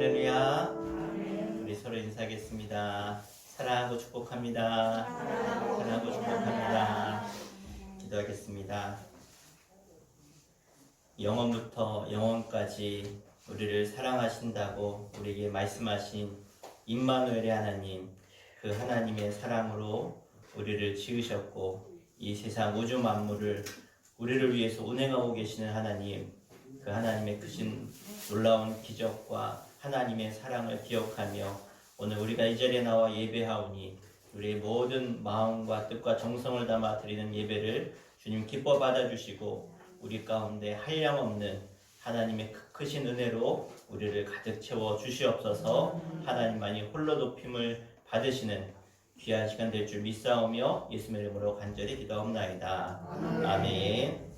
할렐루야. 우리 서로 인사하겠습니다. 사랑하고 축복합니다. 사랑하고 축복합니다. 기도하겠습니다. 영원부터 영원까지 우리를 사랑하신다고 우리에게 말씀하신 임마누엘의 하나님, 그 하나님의 사랑으로 우리를 지으셨고 이 세상 우주 만물을 우리를 위해서 운행하고 계시는 하나님, 그 하나님의 크신 놀라운 기적과 하나님의 사랑을 기억하며 오늘 우리가 이 자리에 나와 예배하오니 우리의 모든 마음과 뜻과 정성을 담아 드리는 예배를 주님 기뻐 받아주시고 우리 가운데 한량없는 하나님의 크신 은혜로 우리를 가득 채워 주시옵소서. 하나님만이 홀로 높임을 받으시는 귀한 시간 될 줄 믿사오며 예수님의 이름으로 간절히 기도하옵나이다. 아멘.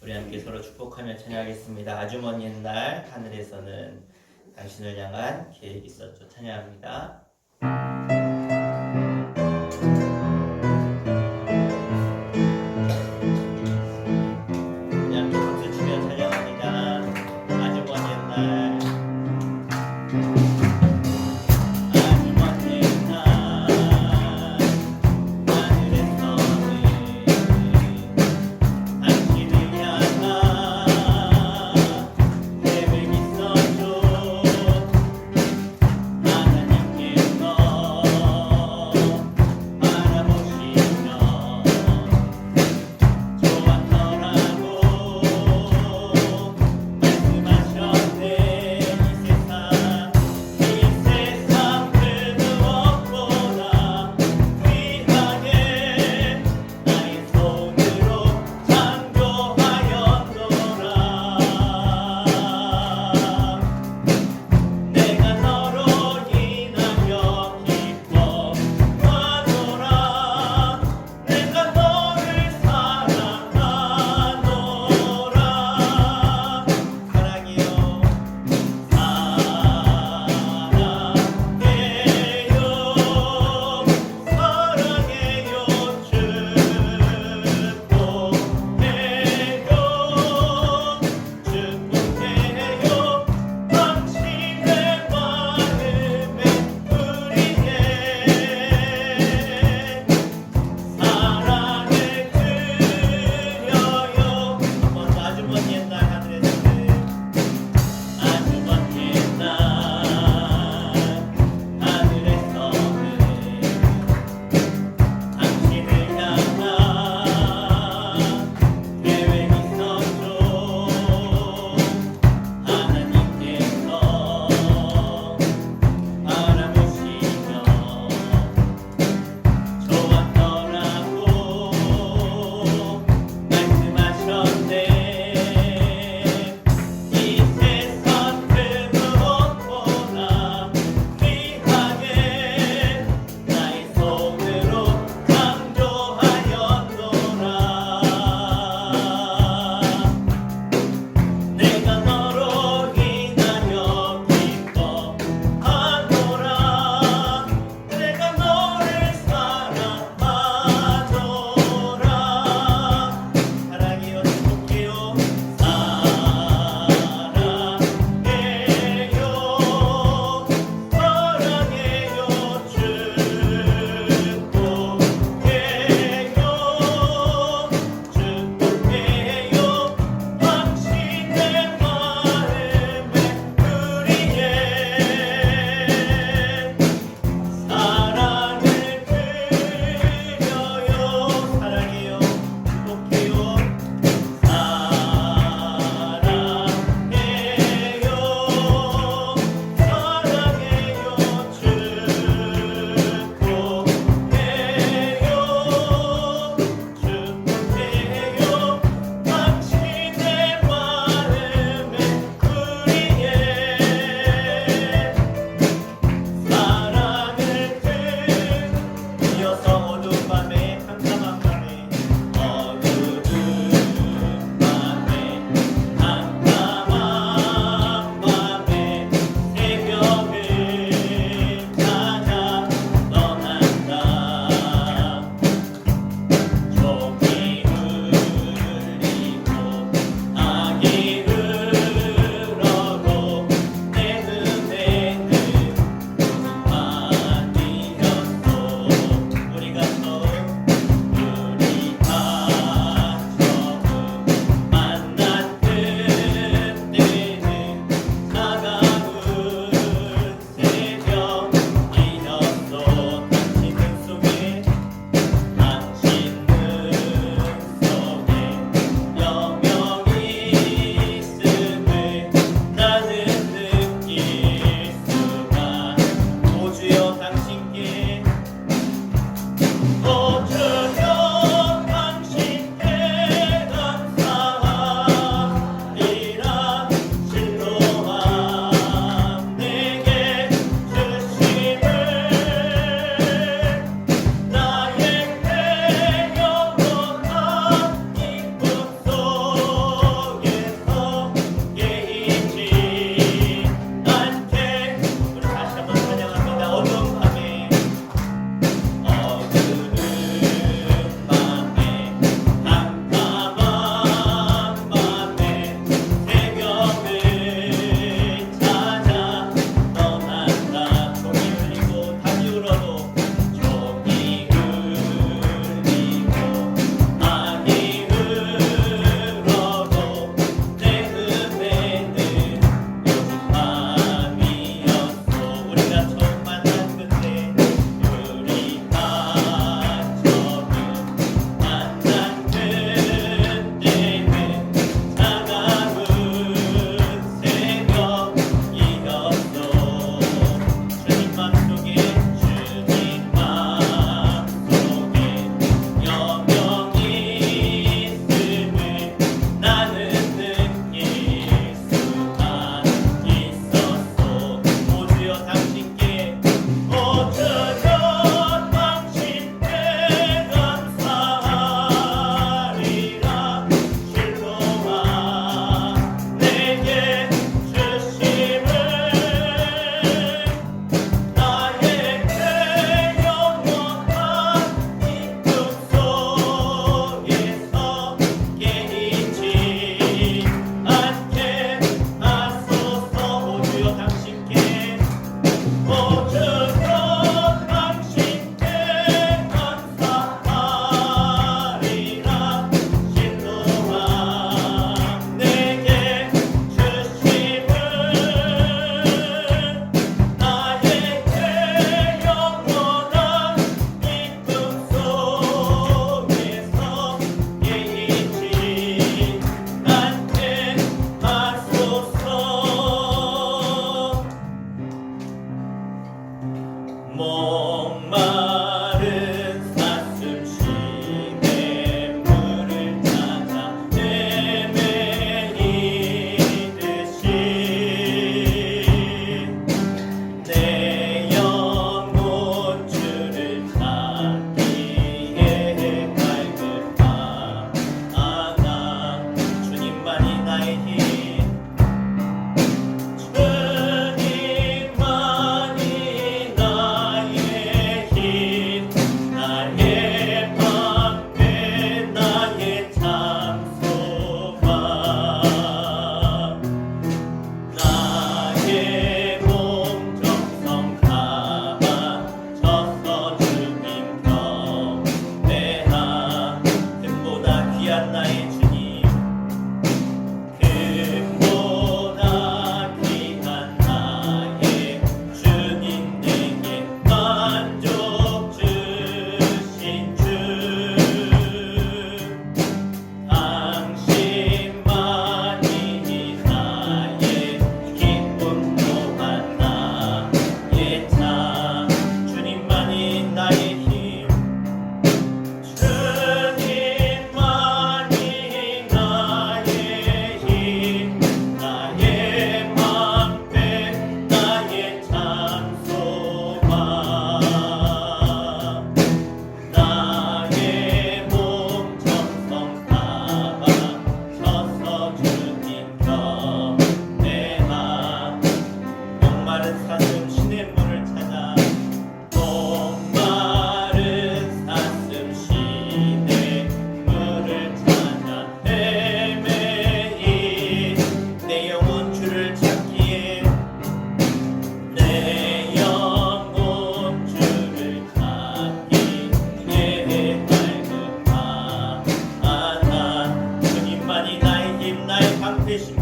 우리 함께 서로 축복하며 찬양하겠습니다. 아주 먼 옛날 하늘에서는 당신을 향한 계획이 있었죠. 찬양합니다. 우리 함께 박수 치며 찬양합니다. 아주 먼 옛날, 아주 먼 옛날 하늘에서는 당신을 향한 계획이 있었죠. 하나님께서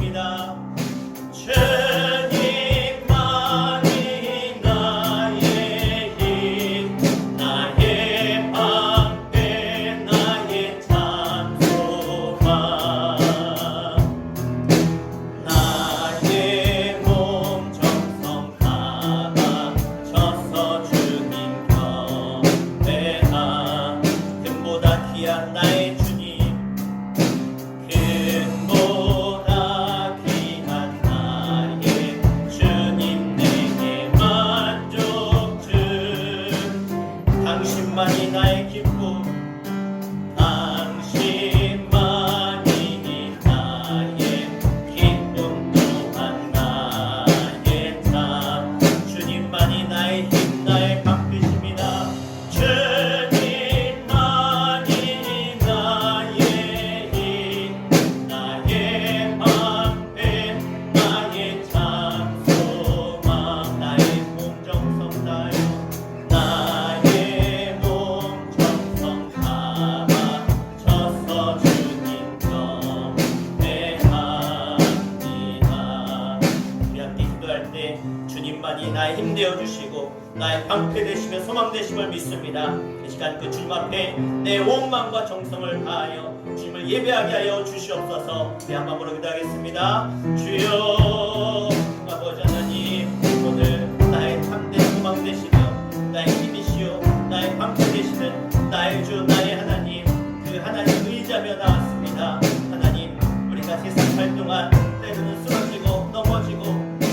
부르겠습니다. 주님만이 나의 힘, 나의 방패, 나의 찬송함, 나의 몸 정성 담아 져서 주님 경배함. 금보다 귀한 나의 주님, 금보다 귀한 나의 주님, 내게 만족 주. 당신만이 나의 기쁨, 당신만이 나의 기쁨 또한 나의 참. 주님만이 나의 힘, 나의 방패십니다. 주님만이 나의 힘, 나의 방패, 나의 참 소망. 나의 몸 정성 다하여, 나의 몸 정성 담아 져서 주님 경배합니다. 우리 함께 기도할 때 주님만이 나의 힘 되어주시고 나의 방패 되시며 소망 되심을 믿습니다. 이 시간 그 주님 앞에 내 온 마음과 정성을 다하여 주님을 예배하게 하여 주시옵소서. 우리 한 마음으로 기도하겠습니다. 주여, 아버지 하나님, 오늘 나의 참된 소망 되시며 나의 힘이시오 나의 방패 되시는 나의 주 나의 하나님, 그 하나님 의지하며 나왔습니다. 하나님, 우리가 세상 살 동안 때로는 쓰러지고 넘어지고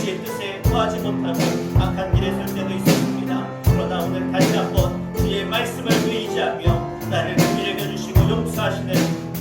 주의 뜻에 구하지 못하고 악한 길에 설 때도 있었습니다. 그러나 오늘 다시 한번 주의 말씀을 의지하며 나를 긍휼히 여겨주시고 용서하시는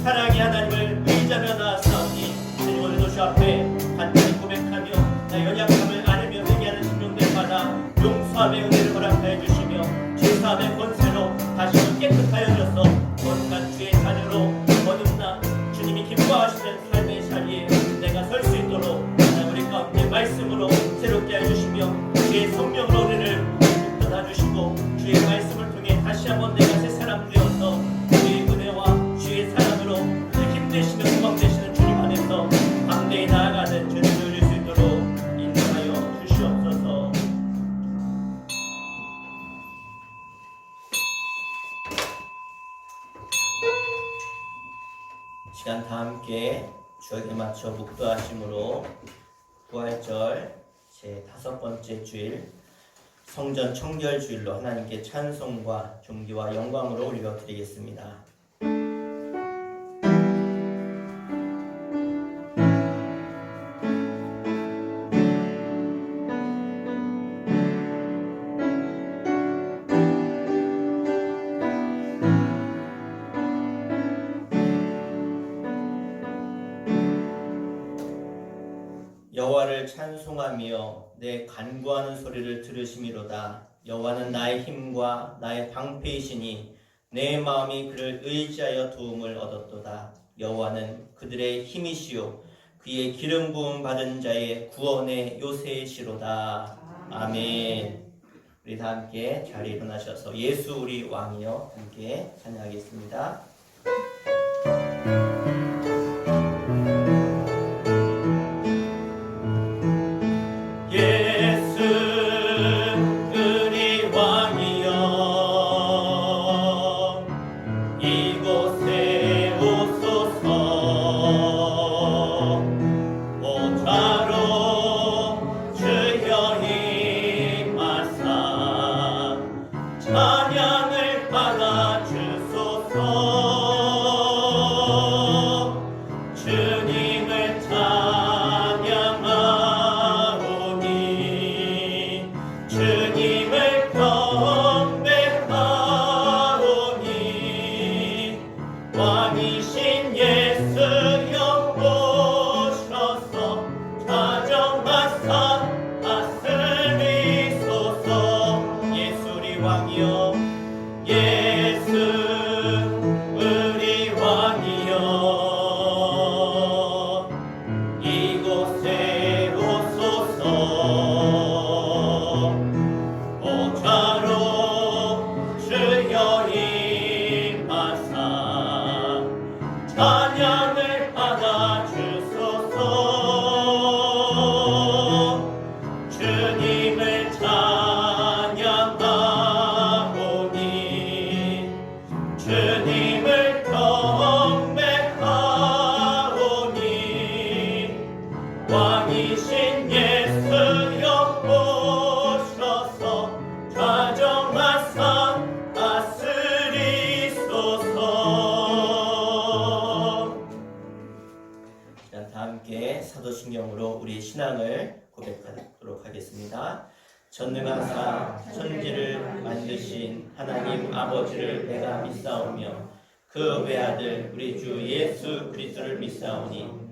사랑의 하나님을 의지하며 나아사오니 주님, 오늘도 주 앞에 간절히 고백하며 나 연약함을 아뢰며 회개하는 심령들 받아 용서함의 은혜를 허락하여 주시며 죄사함의 권세로 다시금 깨끗하여져서 거룩한 주의 자녀로 거듭나 주님이 기뻐하시는 삶의 자리에 내가 설 수 있도록 하나님 우리 가운데 말씀으로 새롭게 해주시며 주의 성령으로 우리를 붙들어주시고 주의 말씀을 통해 다시 한번 내가 새 사람 되어서 주의 은혜와 주의 사랑으로 힘내시며 소망되시는 주님 안에서 담대히 나아가는 주님을 누릴 수 있도록 인도하여 주시옵소서. 시간 다 함께 주에게 맞춰 묵도하심으로 부활절 제5번째 주일 성전 청결 주일로 하나님께 찬송과 존귀와 영광으로 올려드리겠습니다. 여호와를 찬송하며 내 간구하는 소리를 들으심이로다. 여호와는 나의 힘과 나의 방패이시니 내 마음이 그를 의지하여 도움을 얻었도다. 여호와는 그들의 힘이시요 그의 기름 부음 받은 자의 구원의 요새이시로다. 아멘. 우리 다 함께 자리에 일어나셔서 예수 우리 왕이여 함께 찬양하겠습니다. 찬양을 받아 주소서. 왕이신 예수여 오셔서 좌정하사 다스리소서. 자, 다 함께 사도신경으로 우리 신앙을 고백하도록 하겠습니다. 전능하사 천지를 만드신 하나님 아버지를 내가 믿사오며 그 외아들 우리 주 예수 그리스도를 믿사오니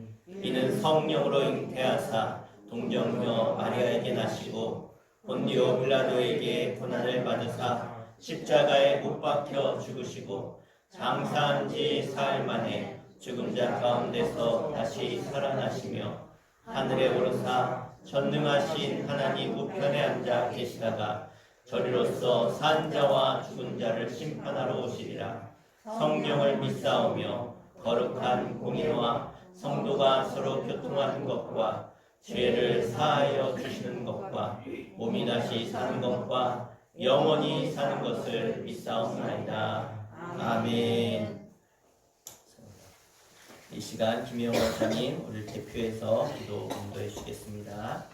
이는 성령으로 잉태하사 동정녀 마리아에게 나시고 본디오 빌라도에게 고난을 받으사 십자가에 못 박혀 죽으시고 장사한 지 사흘 만에 죽은 자 가운데서 다시 살아나시며 하늘에 오르사 전능하신 하나님 우편에 앉아 계시다가 저리로서 산 자와 죽은 자를 심판하러 오시리라. 성령을 믿사오며 거룩한 공의와 성도가 서로 교통하는 것과 죄를 사하여 주시는 것과 몸이 다시 사는 것과 영원히 사는 것을 믿사옵나이다. 아멘. 이 시간 김영원 원장님 우리를 대표해서 기도 인도해 주시겠습니다.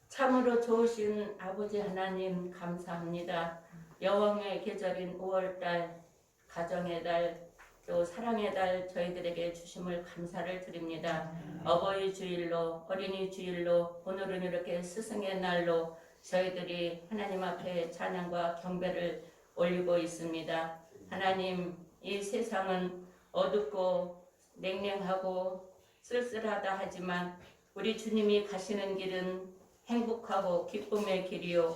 참으로 좋으신 아버지 하나님 감사합니다. 여왕의 계절인 5월달, 가정의 달, 또 사랑의 달 저희들에게 주심을 감사를 드립니다. 어버이 주일로, 어린이 주일로, 오늘은 이렇게 스승의 날로 저희들이 하나님 앞에 찬양과 경배를 올리고 있습니다. 하나님, 이 세상은 어둡고 냉랭하고 쓸쓸하다 하지만 우리 주님이 가시는 길은 행복하고 기쁨의 길이요,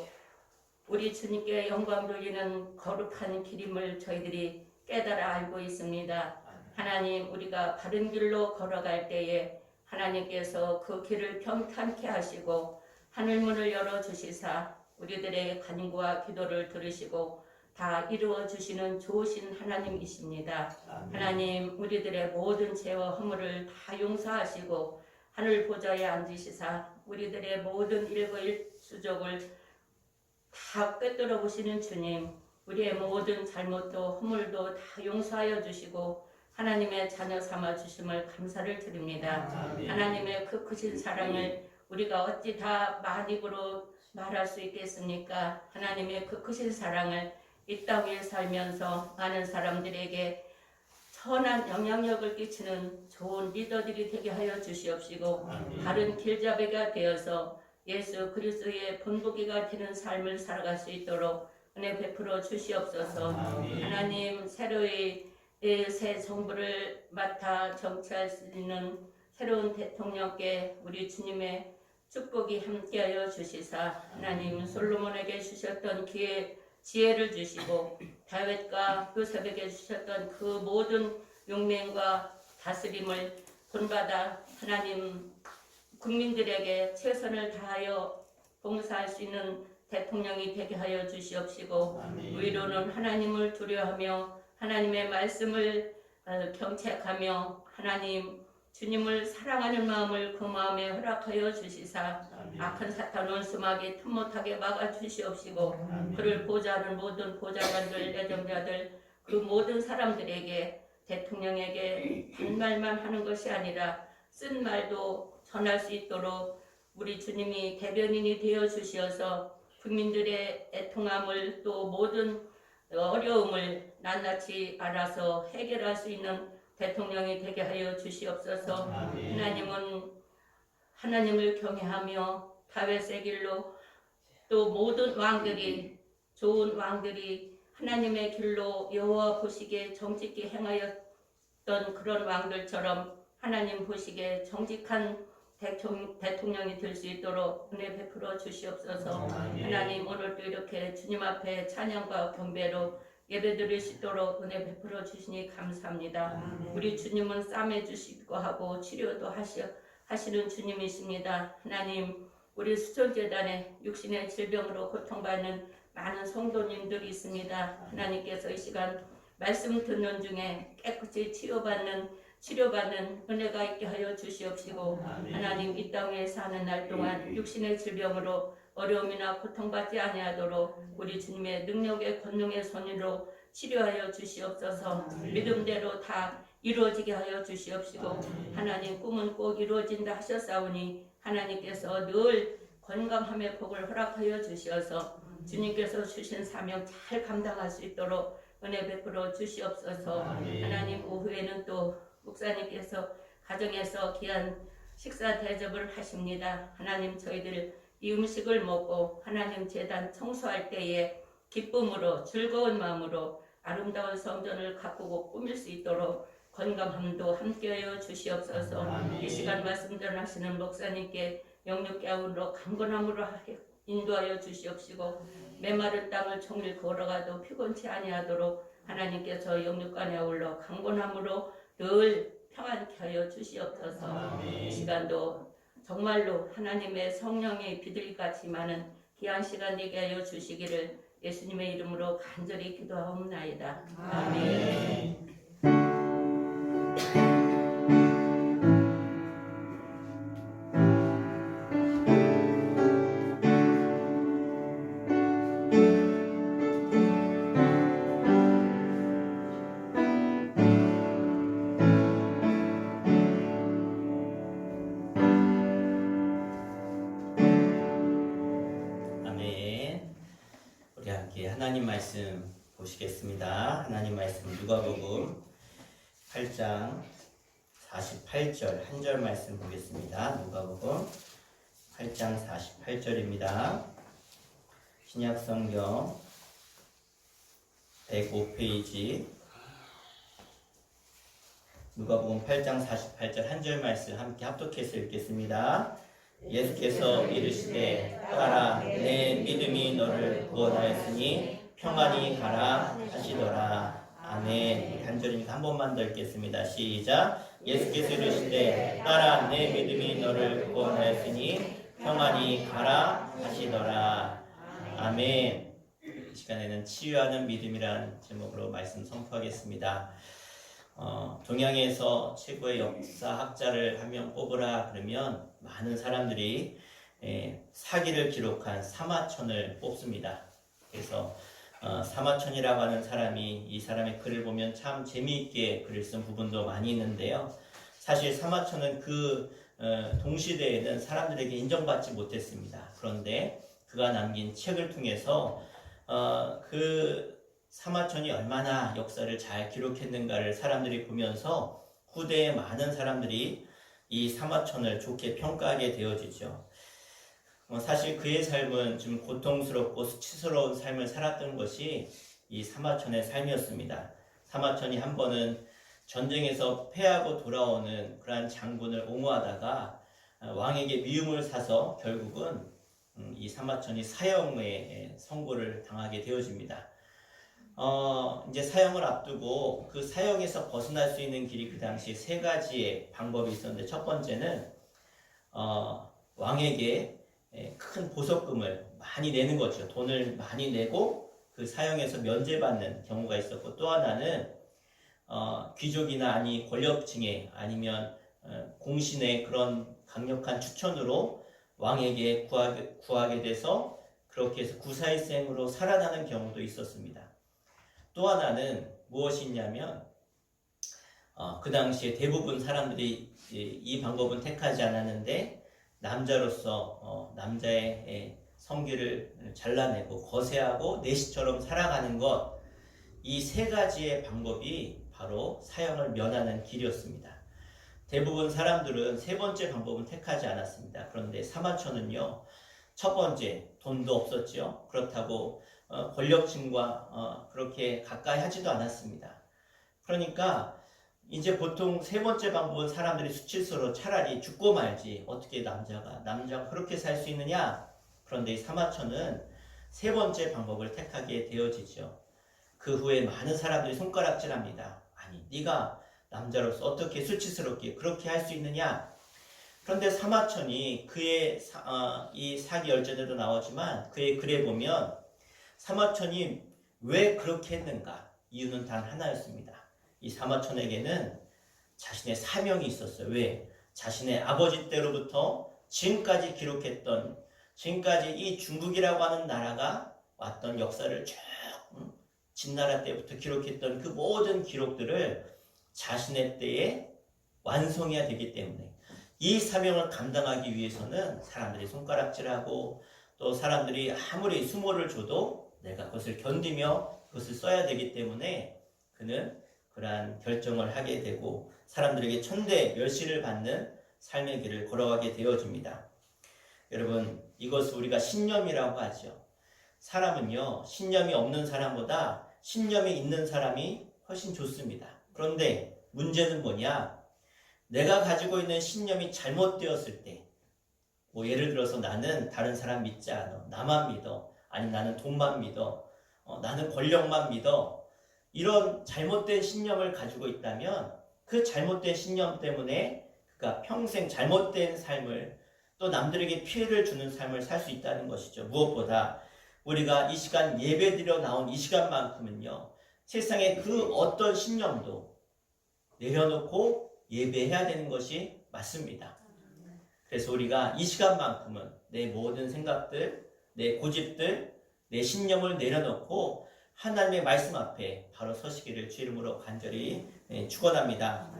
우리 주님께 영광 돌리는 거룩한 길임을 저희들이 깨달아 알고 있습니다. 하나님, 우리가 바른 길로 걸어갈 때에 하나님께서 그 길을 평탄케 하시고 하늘문을 열어주시사 우리들의 간구와 기도를 들으시고 다 이루어 주시는 좋으신 하나님이십니다. 하나님, 우리들의 모든 죄와 허물을 다 용서하시고 하늘 보좌에 앉으시사 우리들의 모든 일거일수족을 다 꿰뚫어 보시는 주님, 우리의 모든 잘못도 허물도 다 용서하여 주시고 하나님의 자녀 삼아 주심을 감사를 드립니다. 하나님의 그 크신 사랑을 우리가 어찌 다 만입으로 말할 수 있겠습니까? 하나님의 그 크신 사랑을 이 땅 위에 살면서 많은 사람들에게 선한 영향력을 끼치는 좋은 리더들이 되게 하여 주시옵시고 바른 길잡이가 되어서 예수 그리스도의 본보기가 되는 삶을 살아갈 수 있도록 은혜 베풀어 주시옵소서. 하나님, 새로이 새 정부를 맡아 정치할 수 있는 새로운 대통령께 우리 주님의 축복이 함께하여 주시사 하나님, 솔로몬에게 주셨던 지혜를 주시고 다윗과 요셉에게 주셨던 그 모든 용맹과 다스림을 본받아 하나님 국민들에게 최선을 다하여 봉사할 수 있는 대통령이 되게 하여 주시옵시고 위로는 하나님을 두려워하며 하나님의 말씀을 경책하며 하나님 주님을 사랑하는 마음을 그 마음에 허락하여 주시사 악한 사탄 원수마귀 틈못하게 막아 주시옵시고 그를 보좌하는 모든 보좌관들 내정자들 그 모든 사람들에게 대통령에게 반말만 하는 것이 아니라 쓴 말도 전할 수 있도록 우리 주님이 대변인이 되어 주시어서 국민들의 애통함을 또 모든 어려움을 낱낱이 알아서 해결할 수 있는 대통령이 되게 하여 주시옵소서. 하나님은 하나님을 경외하며 다윗의 길로 또 모든 왕들이 좋은 왕들이 하나님의 길로 여호와 보시기에 정직히 행하였던 그런 왕들처럼 하나님 보시기에 정직한 대통령이 될 수 있도록 은혜 베풀어 주시옵소서. 하나님, 오늘도 이렇게 주님 앞에 찬양과 경배로 예배드릴 수 있도록 은혜 베풀어 주시니 감사합니다. 우리 주님은 싸매 주시고 하고 치료도 하시는 주님이십니다. 하나님, 우리 수천재단에 육신의 질병으로 고통받는 많은 성도님들이 있습니다. 하나님께서 이 시간 말씀 듣는 중에 깨끗이 치료받는 은혜가 있게 하여 주시옵시고 하나님, 이 땅에 사는 날 동안 육신의 질병으로 어려움이나 고통받지 아니하도록 우리 주님의 능력의 권능의 손으로 치료하여 주시옵소서. 믿음대로 다 이루어지게 하여 주시옵시고 하나님 꿈은 꼭 이루어진다 하셨사오니 하나님께서 늘 건강함의 복을 허락하여 주시어서 주님께서 주신 사명 잘 감당할 수 있도록 은혜 베풀어 주시옵소서. 하나님 오후에는 또 목사님께서 가정에서 귀한 식사 대접을 하십니다. 하나님 저희들 이 음식을 먹고 하나님 제단 청소할 때에 기쁨으로 즐거운 마음으로 아름다운 성전을 가꾸고 꾸밀 수 있도록 건강함도 함께하여 주시옵소서. 이 시간 말씀 전하시는 목사님께 영육 가운데로 강건함으로 인도하여 주시옵시고 메마른 땅을 종일 걸어가도 피곤치 아니하도록 하나님께서 영육간에 아울러 강건함으로 늘 평안케 하여 주시옵소서. 이 시간도 정말로 하나님의 성령의 비둘기같이 많은 귀한 시간 되게 하여 주시기를 예수님의 이름으로 간절히 기도하옵나이다. 아멘. 우리 함께 하나님 말씀 보시겠습니다. 하나님 말씀 누가복음 8장 48절 한 절 말씀 보겠습니다. 누가복음 8장 48절입니다. 신약성경 105페이지 누가복음 8장 48절 한 절 말씀 함께 합독해서 읽겠습니다. 예수께서 이르시되 가라 내 믿음이 너를 구원하였으니 평안히 가라 하시더라. 아멘. 한 절이니까 한 번만 더 읽겠습니다. 시작. 예수께서 이르시되 가라 내 믿음이 너를 구원하였으니 평안히 가라 하시더라. 아멘. 이 시간에는 치유하는 믿음이라는 제목으로 말씀 선포하겠습니다. 동양에서 최고의 역사학자를 한 명 뽑으라 그러면 많은 사람들이 사기를 기록한 사마천을 뽑습니다. 그래서 사마천이라고 하는 사람이 이 사람의 글을 보면 참 재미있게 글을 쓴 부분도 많이 있는데요. 사실 사마천은 그 동시대에는 사람들에게 인정받지 못했습니다. 그런데 그가 남긴 책을 통해서 그 사마천이 얼마나 역사를 잘 기록했는가를 사람들이 보면서 후대에 많은 사람들이 이 사마천을 좋게 평가하게 되어지죠. 사실 그의 삶은 좀 고통스럽고 수치스러운 삶을 살았던 것이 이 사마천의 삶이었습니다. 사마천이 한 번은 전쟁에서 패하고 돌아오는 그러한 장군을 옹호하다가 왕에게 미움을 사서 결국은 이 사마천이 사형에 선고를 당하게 되어집니다. 이제 사형을 앞두고 그 사형에서 벗어날 수 있는 길이 그 당시 세 가지의 방법이 있었는데, 첫 번째는 왕에게 큰 보석금을 많이 내는 거죠. 돈을 많이 내고 그 사형에서 면제받는 경우가 있었고, 또 하나는 귀족이나 아니 권력층의 아니면 공신의 그런 강력한 추천으로 왕에게 구하게 돼서 그렇게 해서 구사일생으로 살아나는 경우도 있었습니다. 또 하나는 무엇이 있냐면 그 당시에 대부분 사람들이 이 방법은 택하지 않았는데, 남자로서 남자의 성기를 잘라내고 거세하고 내시처럼 살아가는 것, 이 세 가지의 방법이 바로 사형을 면하는 길이었습니다. 대부분 사람들은 세 번째 방법은 택하지 않았습니다. 그런데 사마천은요, 첫 번째 돈도 없었죠. 그렇다고 권력층과 그렇게 가까이 하지도 않았습니다. 그러니까 이제 보통 세 번째 방법은 사람들이 수치스러워 차라리 죽고 말지, 어떻게 남자가 그렇게 살 수 있느냐. 그런데 이 사마천은 세 번째 방법을 택하게 되어지죠. 그 후에 많은 사람들이 손가락질합니다. 아니, 네가 남자로서 어떻게 수치스럽게 그렇게 할 수 있느냐. 그런데 사마천이 그의 이 사기 열전에도 나오지만 그의 글에 보면 사마천이 왜 그렇게 했는가? 이유는 단 하나였습니다. 이 사마천에게는 자신의 사명이 있었어요. 왜? 자신의 아버지 때로부터 지금까지 기록했던 지금까지 이 중국이라고 하는 나라가 왔던 역사를 쭉 진나라 때부터 기록했던 그 모든 기록들을 자신의 때에 완성해야 되기 때문에 이 사명을 감당하기 위해서는 사람들이 손가락질하고 또 사람들이 아무리 수모를 줘도 내가 그것을 견디며 그것을 써야 되기 때문에 그는 그러한 결정을 하게 되고 사람들에게 천대 멸시를 받는 삶의 길을 걸어가게 되어집니다. 여러분, 이것을 우리가 신념이라고 하죠. 사람은요, 신념이 없는 사람보다 신념이 있는 사람이 훨씬 좋습니다. 그런데 문제는 뭐냐? 내가 가지고 있는 신념이 잘못되었을 때, 뭐 예를 들어서 나는 다른 사람 믿지 않아, 나만 믿어, 아니 나는 돈만 믿어, 나는 권력만 믿어, 이런 잘못된 신념을 가지고 있다면 그 잘못된 신념 때문에 그가 평생 잘못된 삶을 또 남들에게 피해를 주는 삶을 살 수 있다는 것이죠. 무엇보다 우리가 이 시간 예배드려 나온 이 시간만큼은요, 세상의 그 어떤 신념도 내려놓고 예배해야 되는 것이 맞습니다. 그래서 우리가 이 시간만큼은 내 모든 생각들, 내 고집들, 내 신념을 내려놓고 하나님의 말씀 앞에 바로 서시기를 주 이름으로 간절히 축원합니다.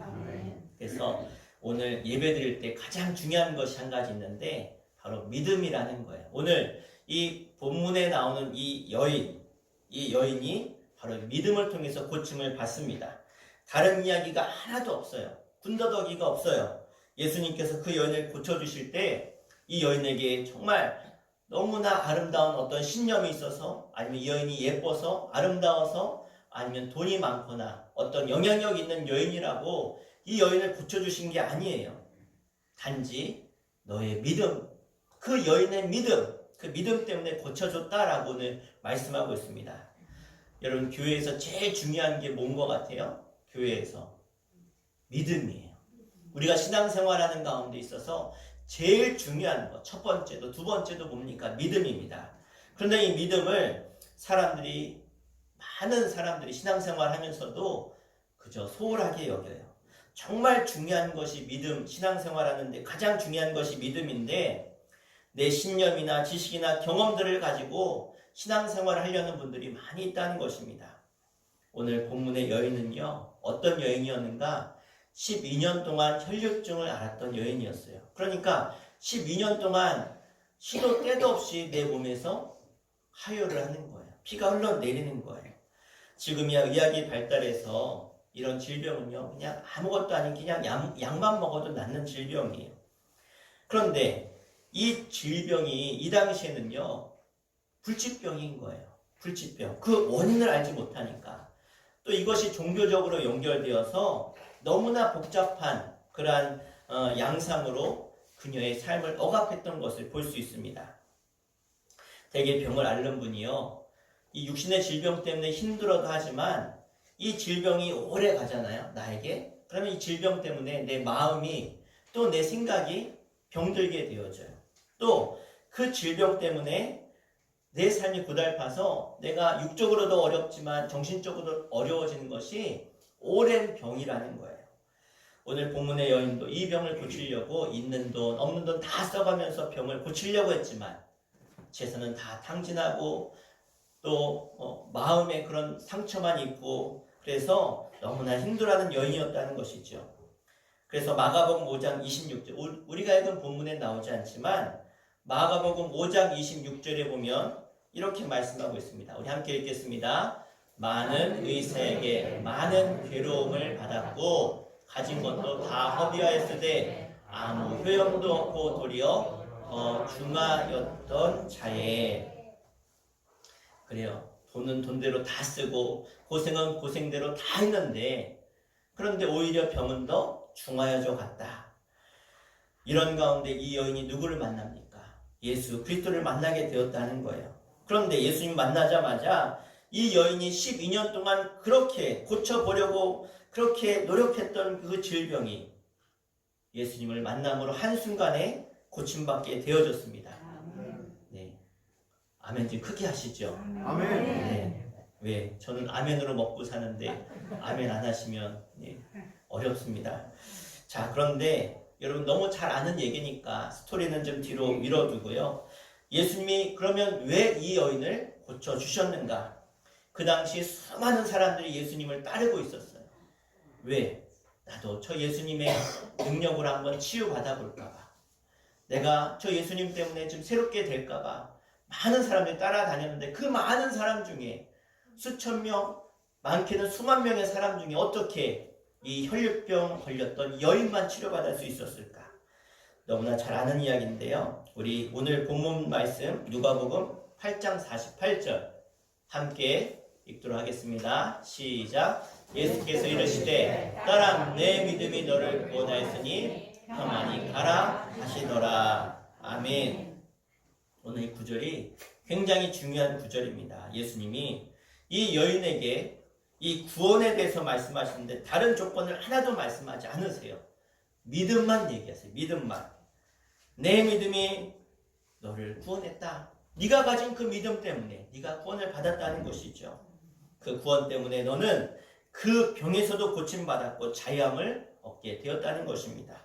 그래서 오늘 예배드릴 때 가장 중요한 것이 한 가지 있는데 바로 믿음이라는 거예요. 오늘 이 본문에 나오는 이 여인이 바로 믿음을 통해서 고침을 받습니다. 다른 이야기가 하나도 없어요. 군더더기가 없어요. 예수님께서 그 여인을 고쳐주실 때 이 여인에게 정말 너무나 아름다운 어떤 신념이 있어서, 아니면 이 여인이 예뻐서, 아름다워서, 아니면 돈이 많거나 어떤 영향력 있는 여인이라고 이 여인을 고쳐주신 게 아니에요. 단지 너의 믿음, 그 여인의 믿음, 그 믿음 때문에 고쳐줬다라고 오늘 말씀하고 있습니다. 여러분, 교회에서 제일 중요한 게 뭔 것 같아요? 교회에서 믿음이에요. 우리가 신앙생활하는 가운데 있어서 제일 중요한 것, 첫 번째도 두 번째도 뭡니까? 믿음입니다. 그런데 이 믿음을 많은 사람들이 신앙생활 하면서도 그저 소홀하게 여겨요. 정말 중요한 것이 믿음, 신앙생활 하는데 가장 중요한 것이 믿음인데 내 신념이나 지식이나 경험들을 가지고 신앙생활을 하려는 분들이 많이 있다는 것입니다. 오늘 본문의 여인은요, 어떤 여인이었는가? 12년 동안 혈류증을 앓았던 여인이었어요. 그러니까 12년 동안 시도 때도 없이 내 몸에서 하혈을 하는 거예요. 피가 흘러내리는 거예요. 지금이야 의학이 발달해서 이런 질병은요, 그냥 아무것도 아닌 그냥 약만 먹어도 낫는 질병이에요. 그런데 이 질병이 이 당시에는요, 불치병인 거예요. 불치병. 그 원인을 알지 못하니까. 또 이것이 종교적으로 연결되어서 너무나 복잡한 그러한 양상으로 그녀의 삶을 억압했던 것을 볼 수 있습니다. 대개 병을 앓는 분이요, 이 육신의 질병 때문에 힘들어도 하지만 이 질병이 오래 가잖아요, 나에게. 그러면 이 질병 때문에 내 마음이 또 내 생각이 병들게 되어져요. 또 그 질병 때문에 내 삶이 고달파서 내가 육적으로도 어렵지만 정신적으로도 어려워지는 것이 오랜 병이라는 거예요. 오늘 본문의 여인도 이 병을 고치려고 있는 돈, 없는 돈 다 써가면서 병을 고치려고 했지만 재산은 다 탕진하고 또 마음에 그런 상처만 입고 그래서 너무나 힘들어하는 여인이었다는 것이죠. 그래서 마가복음 5장 26절, 우리가 읽은 본문에 나오지 않지만 마가복음 5장 26절에 보면 이렇게 말씀하고 있습니다. 우리 함께 읽겠습니다. 많은 의사에게 많은 괴로움을 받았고 가진 것도 다 허비하였으되 아무 효용도 없고 도리어 중하였던 자에. 그래요. 돈은 돈대로 다 쓰고 고생은 고생대로 다 했는데 그런데 오히려 병은 더 중하여져 갔다. 이런 가운데 이 여인이 누구를 만납니까? 예수 그리스도를 만나게 되었다는 거예요. 그런데 예수님 만나자마자 이 여인이 12년 동안 그렇게 고쳐보려고 그렇게 노력했던 그 질병이 예수님을 만남으로 한순간에 고침받게 되어졌습니다. 네. 아멘 좀 크게 하시죠. 아멘. 네. 왜? 저는 아멘으로 먹고 사는데 아멘 안 하시면 어렵습니다. 자, 그런데 여러분 너무 잘 아는 얘기니까 스토리는 좀 뒤로 밀어두고요. 예수님이 그러면 왜 이 여인을 고쳐주셨는가? 그 당시 수많은 사람들이 예수님을 따르고 있었어요. 왜? 나도 저 예수님의 능력으로 한번 치유받아 볼까봐. 내가 저 예수님 때문에 좀 새롭게 될까봐 많은 사람들이 따라다녔는데 그 많은 사람 중에 수천 명, 많게는 수만 명의 사람 중에 어떻게 이 혈류병 걸렸던 여인만 치료받을 수 있었을까? 너무나 잘 아는 이야기인데요. 우리 오늘 본문 말씀 누가복음 8장 48절 함께 읽도록 하겠습니다. 시작. 예수께서 이르시되 딸아 내 믿음이 너를 구원하였으니 평안히 가라 하시더라. 아멘. 오늘 이 구절이 굉장히 중요한 구절입니다. 예수님이 이 여인에게 이 구원에 대해서 말씀하시는데 다른 조건을 하나도 말씀하지 않으세요. 믿음만 얘기하세요. 믿음만. 내 믿음이 너를 구원했다. 네가 가진 그 믿음 때문에 네가 구원을 받았다는 것이죠. 그 구원 때문에 너는 그 병에서도 고침받았고 자유함을 얻게 되었다는 것입니다.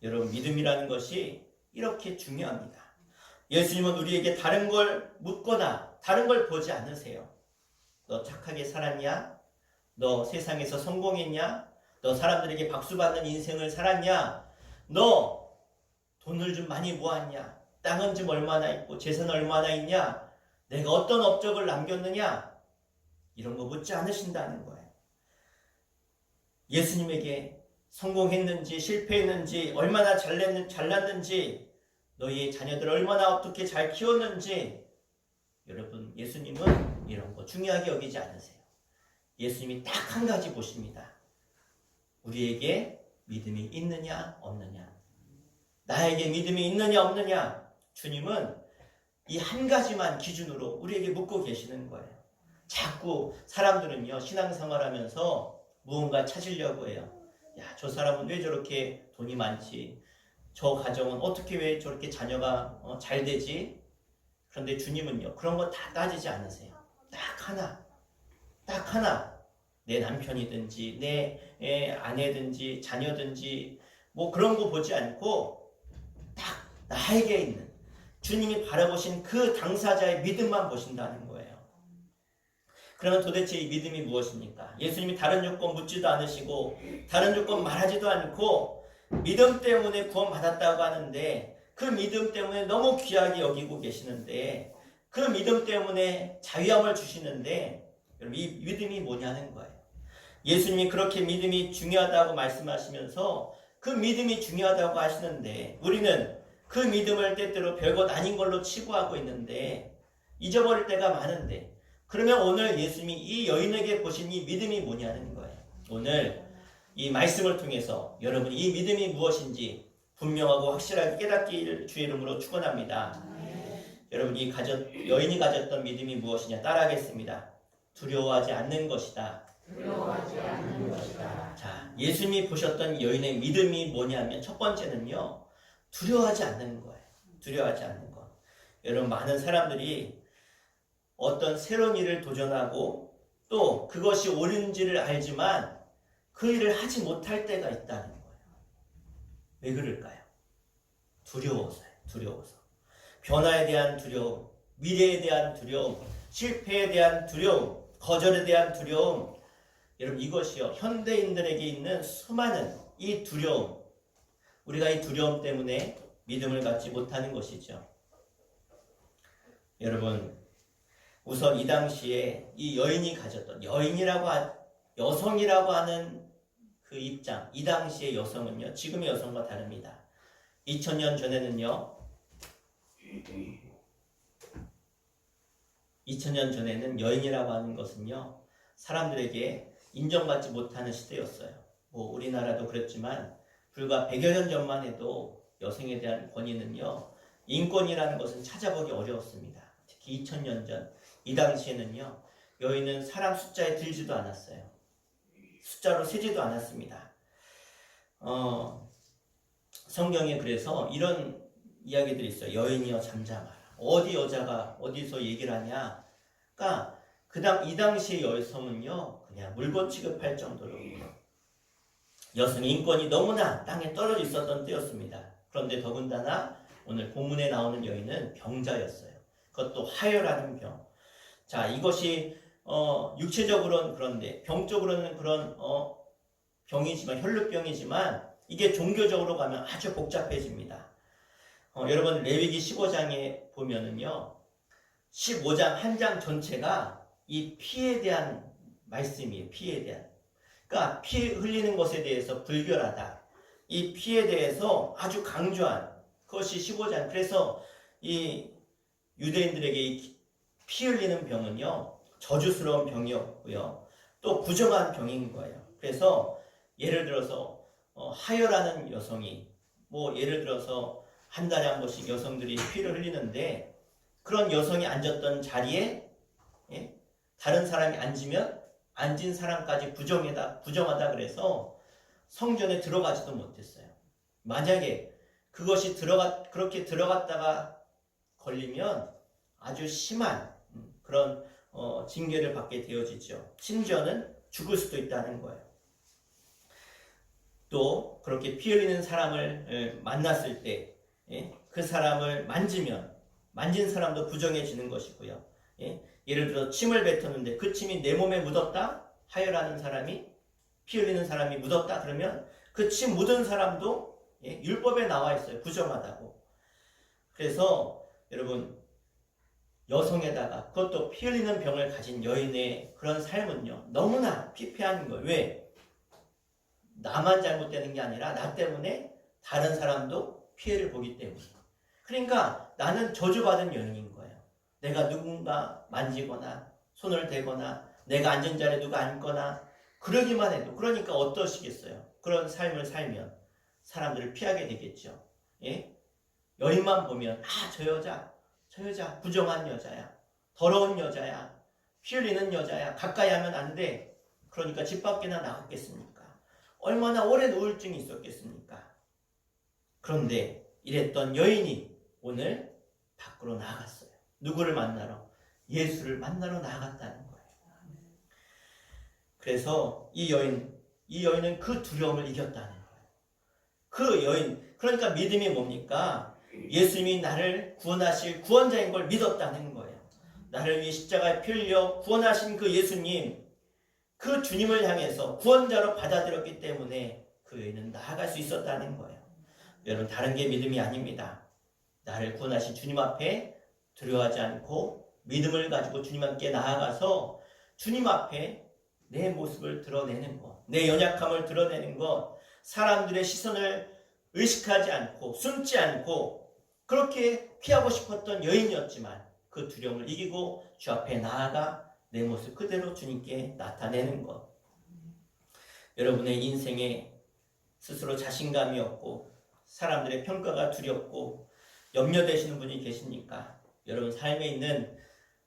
여러분, 믿음이라는 것이 이렇게 중요합니다. 예수님은 우리에게 다른 걸 묻거나 다른 걸 보지 않으세요. 너 착하게 살았냐? 너 세상에서 성공했냐? 너 사람들에게 박수 받는 인생을 살았냐? 너 돈을 좀 많이 모았냐? 땅은 좀 얼마나 있고 재산 얼마나 있냐? 내가 어떤 업적을 남겼느냐? 이런 거 묻지 않으신다는 거예요. 예수님에게 성공했는지 실패했는지 얼마나 잘났는지 너희 자녀들 얼마나 어떻게 잘 키웠는지 여러분, 예수님은 이런 거 중요하게 여기지 않으세요. 예수님이 딱 한 가지 보십니다. 우리에게 믿음이 있느냐 없느냐. 나에게 믿음이 있느냐 없느냐. 주님은 이 한 가지만 기준으로 우리에게 묻고 계시는 거예요. 자꾸 사람들은요, 신앙생활하면서 무언가 찾으려고 해요. 야, 저 사람은 왜 저렇게 돈이 많지? 저 가정은 어떻게 왜 저렇게 자녀가 잘 되지? 그런데 주님은요, 그런 거 다 따지지 않으세요. 딱 하나. 내 남편이든지 내 아내든지 자녀든지 뭐 그런 거 보지 않고 딱 나에게 있는 주님이 바라보신 그 당사자의 믿음만 보신다는 거예요. 그러면 도대체 이 믿음이 무엇입니까? 예수님이 다른 조건 묻지도 않으시고 다른 조건 말하지도 않고 믿음 때문에 구원받았다고 하는데 그 믿음 때문에 너무 귀하게 여기고 계시는데 그 믿음 때문에 자유함을 주시는데 여러분, 이 믿음이 뭐냐는 거예요. 예수님이 그렇게 믿음이 중요하다고 말씀하시면서 그 믿음이 중요하다고 하시는데 우리는 그 믿음을 때때로 별것 아닌 걸로 치부하고 있는데 잊어버릴 때가 많은데 그러면 오늘 예수님이 이 여인에게 보신 이 믿음이 뭐냐는 거예요. 오늘 이 말씀을 통해서 여러분이 이 믿음이 무엇인지 분명하고 확실하게 깨닫기를 주의 이름으로 축원합니다. 여러분, 이 여인이 가졌던 믿음이 무엇이냐 따라하겠습니다. 두려워하지 않는 것이다. 자, 예수님이 보셨던 여인의 믿음이 뭐냐면 첫 번째는요, 두려워하지 않는 거예요. 두려워하지 않는 것. 여러분, 많은 사람들이 어떤 새로운 일을 도전하고 또 그것이 옳은지를 알지만 그 일을 하지 못할 때가 있다는 거예요. 왜 그럴까요? 두려워서요. 두려워서. 변화에 대한 두려움, 미래에 대한 두려움, 실패에 대한 두려움, 거절에 대한 두려움. 여러분, 이것이요, 현대인들에게 있는 수많은 이 두려움, 우리가 이 두려움 때문에 믿음을 갖지 못하는 것이죠. 여러분, 우선 이 당시에 이 여인이 가졌던 여성이라고 하는 그 입장, 이 당시의 여성은요, 지금의 여성과 다릅니다. 2000년 전에는요, 2000년 전에는 여인이라고 하는 것은요, 사람들에게 인정받지 못하는 시대였어요. 뭐 우리나라도 그랬지만 불과 100여 년 전만 해도 여성에 대한 권위는요, 인권이라는 것은 찾아보기 어려웠습니다. 특히 2000년 전, 이 당시에는요, 여인은 사람 숫자에 들지도 않았어요. 숫자로 세지도 않았습니다. 성경에 그래서 이런 이야기들이 있어요. 여인이여 잠잠하라. 어디 여자가 어디서 얘기를 하냐? 그러니까 이 당시의 여성은요, 그냥 물건 취급할 정도로 여성 인권이 너무나 땅에 떨어져 있었던 때였습니다. 그런데 더군다나 오늘 본문에 나오는 여인은 병자였어요. 그것도 하혈하는 병. 자, 이것이 육체적으로는 그런데 병적으로는 그런 병이지만, 혈루병이지만 이게 종교적으로 가면 아주 복잡해집니다. 여러분 레위기 15장에 보면은요, 15장 한 장 전체가 이 피에 대한 말씀이에요. 피에 대한. 그러니까 피 흘리는 것에 대해서 불결하다. 이 피에 대해서 아주 강조한 그것이 15장. 그래서 이 유대인들에게 이 피 흘리는 병은요, 저주스러운 병이었고요. 또 부정한 병인 거예요. 그래서 예를 들어서 하혈하는 여성이 뭐 예를 들어서 한 달에 한 번씩 여성들이 피를 흘리는데 그런 여성이 앉았던 자리에 다른 사람이 앉으면 앉은 사람까지 부정하다 그래서 성전에 들어가지도 못했어요. 만약에 그것이 그렇게 들어갔다가 걸리면 아주 심한 그런 징계를 받게 되어지죠. 심지어는 죽을 수도 있다는 거예요. 또 그렇게 피 흘리는 사람을 만났을 때 그 사람을 만진 사람도 부정해지는 것이고요. 예를 들어 침을 뱉었는데 그 침이 내 몸에 묻었다? 하혈하는 사람이, 피 흘리는 사람이 묻었다? 그러면 그 침 묻은 사람도 율법에 나와 있어요. 부정하다고. 그래서 여러분 여성에다가 그것도 피 흘리는 병을 가진 여인의 그런 삶은요, 너무나 피폐한 거예요. 왜? 나만 잘못되는 게 아니라 나 때문에 다른 사람도 피해를 보기 때문에. 그러니까 나는 저주받은 여인인 거예요. 내가 누군가 만지거나 손을 대거나 내가 앉은 자리에 누가 앉거나 그러기만 해도, 그러니까 어떠시겠어요? 그런 삶을 살면 사람들을 피하게 되겠죠. 여인만 보면 저 여자 부정한 여자야, 더러운 여자야, 피 흘리는 여자야, 가까이 하면 안 돼. 그러니까 집 밖에나 나갔겠습니까? 얼마나 오랜 우울증이 있었겠습니까? 그런데 이랬던 여인이 오늘 밖으로 나갔어요. 누구를 만나러? 예수를 만나러 나갔다는 거예요. 그래서 이 여인은 그 두려움을 이겼다는 거예요. 그 여인, 그러니까 믿음이 뭡니까? 예수님이 나를 구원하실 구원자인 걸 믿었다는 거예요. 나를 위해 십자가에 피 흘려 구원하신 그 예수님, 그 주님을 향해서 구원자로 받아들였기 때문에 그 여인은 나아갈 수 있었다는 거예요. 여러분, 다른 게 믿음이 아닙니다. 나를 구원하신 주님 앞에 두려워하지 않고 믿음을 가지고 주님 함께 나아가서 주님 앞에 내 모습을 드러내는 것, 내 연약함을 드러내는 것, 사람들의 시선을 의식하지 않고 숨지 않고 그렇게 피하고 싶었던 여인이었지만 그 두려움을 이기고 주 앞에 나아가 내 모습 그대로 주님께 나타내는 것. 여러분의 인생에 스스로 자신감이 없고 사람들의 평가가 두렵고 염려되시는 분이 계십니까? 여러분 삶에 있는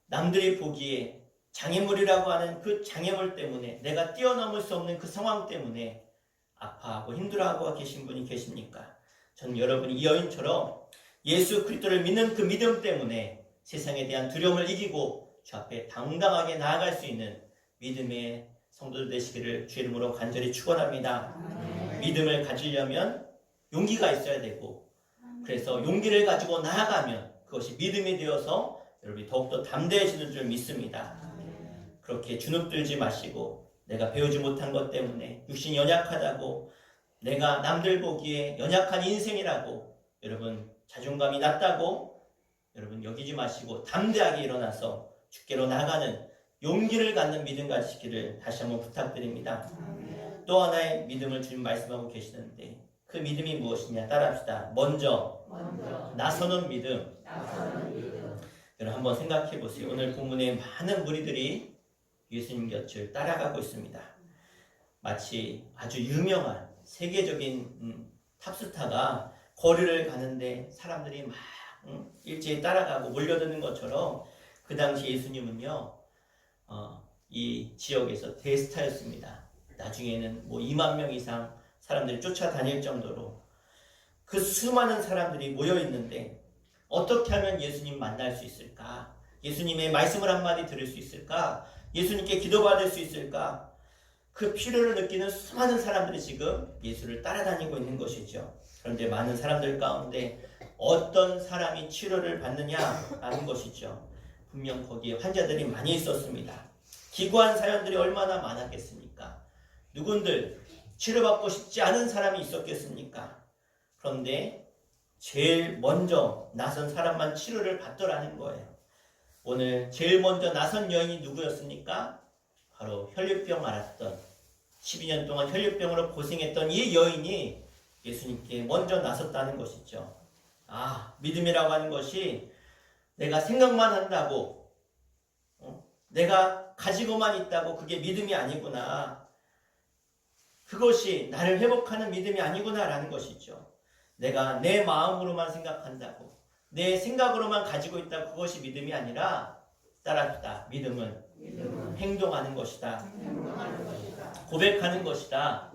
남들이 보기에 장애물이라고 하는 그 장애물 때문에, 내가 뛰어넘을 수 없는 그 상황 때문에 아파하고 힘들어하고 계신 분이 계십니까? 저는 여러분이 이 여인처럼 예수 그리스도를 믿는 그 믿음 때문에 세상에 대한 두려움을 이기고 주 앞에 당당하게 나아갈 수 있는 믿음의 성도들 되시기를 주의 이름으로 간절히 축원합니다. 믿음을 가지려면 용기가 있어야 되고, 그래서 용기를 가지고 나아가면 그것이 믿음이 되어서 여러분이 더욱더 담대해지는 줄 믿습니다. 그렇게 주눅들지 마시고 내가 배우지 못한 것 때문에 육신이 연약하다고, 내가 남들 보기에 연약한 인생이라고 여러분 자존감이 낮다고 여러분 여기지 마시고 담대하게 일어나서 주께로 나가는 용기를 갖는 믿음 가지시기를 다시 한번 부탁드립니다. 또 하나의 믿음을 주님 말씀하고 계시는데 그 믿음이 무엇이냐 따라합시다. 먼저 나서는 믿음. 여러분 한번 생각해 보세요. 오늘 본문에 많은 무리들이 예수님 곁을 따라가고 있습니다. 마치 아주 유명한 세계적인 탑스타가 거리를 가는데 사람들이 막 일제히 따라가고 몰려드는 것처럼 그 당시 예수님은요 이 지역에서 대스타였습니다. 나중에는 뭐 2만 명 이상 사람들이 쫓아다닐 정도로 그 수많은 사람들이 모여 있는데 어떻게 하면 예수님 만날 수 있을까? 예수님의 말씀을 한마디 들을 수 있을까? 예수님께 기도받을 수 있을까? 그 필요를 느끼는 수많은 사람들이 지금 예수를 따라다니고 있는 것이죠. 그런데 많은 사람들 가운데 어떤 사람이 치료를 받느냐라는 것이죠. 분명 거기에 환자들이 많이 있었습니다. 기구한 사연들이 얼마나 많았겠습니까? 누군들 치료받고 싶지 않은 사람이 있었겠습니까? 그런데 제일 먼저 나선 사람만 치료를 받더라는 거예요. 오늘 제일 먼저 나선 여인이 누구였습니까? 바로 혈류병 앓았던 12년 동안 혈류병으로 고생했던 이 여인이 예수님께 먼저 나섰다는 것이죠. 믿음이라고 하는 것이 내가 생각만 한다고 내가 가지고만 있다고 그게 믿음이 아니구나. 그것이 나를 회복하는 믿음이 아니구나라는 것이죠. 내가 내 마음으로만 생각한다고 내 생각으로만 가지고 있다고 그것이 믿음이 아니라 따라합시다. 믿음은 행동하는 것이다. 고백하는 것이다.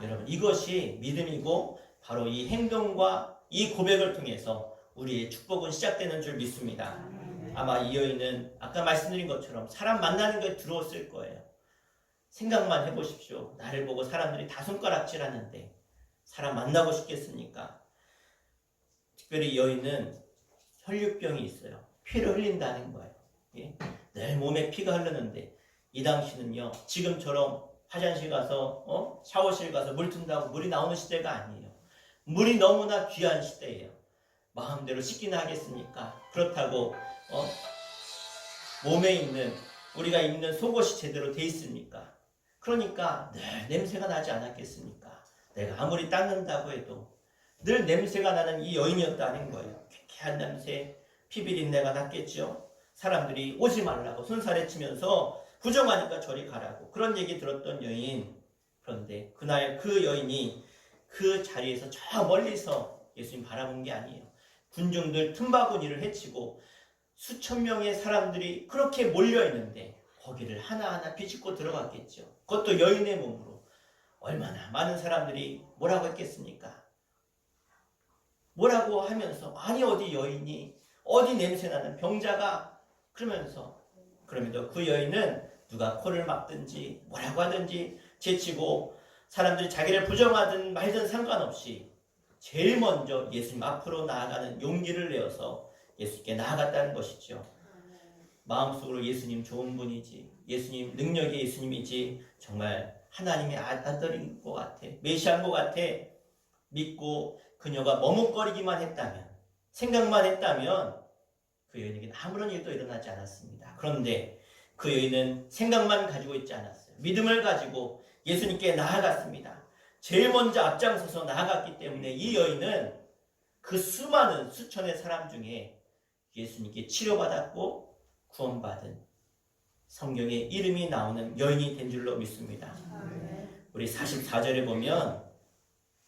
여러분 이것이 믿음이고 바로 이 행동과 이 고백을 통해서 우리의 축복은 시작되는 줄 믿습니다. 아마 이 여인은 아까 말씀드린 것처럼 사람 만나는 거에 들어왔을 거예요. 생각만 해보십시오. 나를 보고 사람들이 다 손가락질하는데 사람 만나고 싶겠습니까? 특별히 이 여인은 혈류병이 있어요. 피를 흘린다는 거예요. 내 몸에 피가 흐르는데 이 당시는요 지금처럼 화장실 가서 샤워실 가서 물 튼다고 물이 나오는 시대가 아니에요. 물이 너무나 귀한 시대예요. 마음대로 씻기나 하겠습니까? 그렇다고 몸에 있는 우리가 입는 속옷이 제대로 돼 있습니까? 그러니까 늘 냄새가 나지 않았겠습니까? 내가 아무리 닦는다고 해도 늘 냄새가 나는 이 여인이었다는 거예요. 쾌쾌한 냄새, 피비린내가 났겠죠. 사람들이 오지 말라고 손살에 치면서 부정하니까 저리 가라고 그런 얘기 들었던 여인. 그런데 그날 그 여인이 그 자리에서 저 멀리서 예수님 바라본 게 아니에요. 군중들 틈바구니를 헤치고 수천 명의 사람들이 그렇게 몰려있는데 거기를 하나하나 비집고 들어갔겠죠. 그것도 여인의 몸으로. 얼마나 많은 사람들이 뭐라고 했겠습니까? 뭐라고 하면서 아니 어디 여인이 어디 냄새나는 병자가 그러면서 그 여인은 누가 코를 막든지 뭐라고 하든지 제치고 사람들이 자기를 부정하든 말든 상관없이 제일 먼저 예수님 앞으로 나아가는 용기를 내어서 예수님께 나아갔다는 것이죠. 마음속으로 예수님 좋은 분이지, 예수님 능력의 예수님이지, 정말 하나님의 아들인 것 같아, 메시아인 것 같아 믿고 그녀가 머뭇거리기만 했다면, 생각만 했다면 그 여인에게는 아무런 일도 일어나지 않았습니다. 그런데 그 여인은 생각만 가지고 있지 않았어요. 믿음을 가지고 예수님께 나아갔습니다. 제일 먼저 앞장서서 나아갔기 때문에 이 여인은 그 수많은 수천의 사람 중에 예수님께 치료받았고 구원받은 성경에 이름이 나오는 여인이 된 줄로 믿습니다. 우리 44절에 보면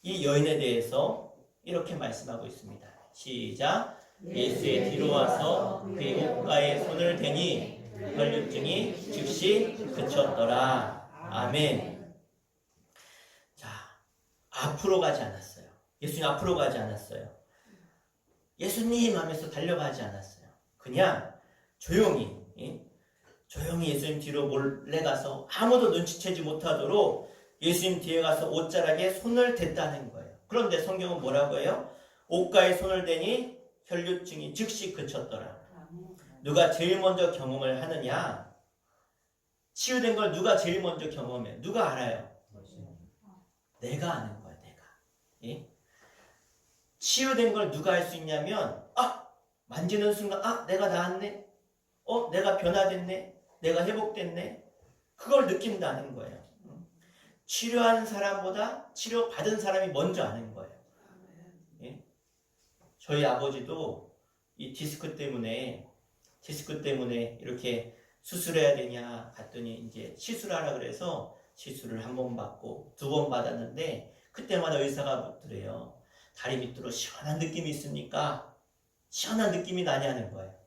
이 여인에 대해서 이렇게 말씀하고 있습니다. 시작. 예수의 뒤로 와서 그의 옷가에 손을 대니 혈류증이 즉시 그쳤더라. 아멘. 자, 앞으로 가지 않았어요. 예수님 앞으로 가지 않았어요. 예수님 하면서 달려가지 않았어요. 그냥 조용히 예수님 뒤로 몰래 가서 아무도 눈치채지 못하도록 예수님 뒤에 가서 옷자락에 손을 댔다는 거예요. 그런데 성경은 뭐라고 해요? 옷가에 손을 대니 혈류증이 즉시 그쳤더라. 누가 제일 먼저 경험을 하느냐? 치유된 걸 누가 제일 먼저 경험해? 누가 알아요? 내가 아는 거야, 내가. 치유된 걸 누가 할 수 있냐면 만지는 순간 내가 나았네, 내가 변화됐네, 내가 회복됐네, 그걸 느낀다는 거예요. 치료한 사람보다 치료받은 사람이 먼저 아는 거예요. 저희 아버지도 이 디스크 때문에 이렇게 수술해야 되냐 갔더니 이제 시술하라 그래서 시술을 1번 받고 2번 받았는데 그때마다 의사가 묻더래요. 다리 밑으로 시원한 느낌이 있습니까? 시원한 느낌이 나냐는 거예요.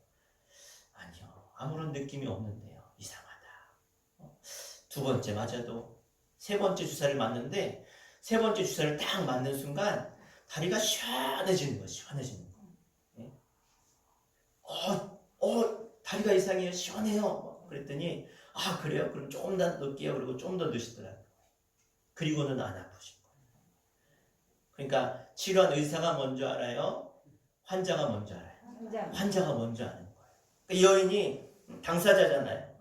아니요, 아무런 느낌이 없는데요. 이상하다. 2번째 맞아도 3번째 주사를 맞는데 3번째 주사를 딱 맞는 순간 다리가 시원해지는 거예요. 시원해지는 거. 다리가 이상해요. 시원해요. 그랬더니 그래요? 그럼 조금 더 넣을게요. 그리고 좀 더 넣으시더라고요. 그리고는 안 아프신 거예요. 그러니까 치료한 의사가 먼저 알아요? 환자가 먼저 알아요? 환자가 먼저 아는 거예요. 그러니까 이 여인이 당사자잖아요.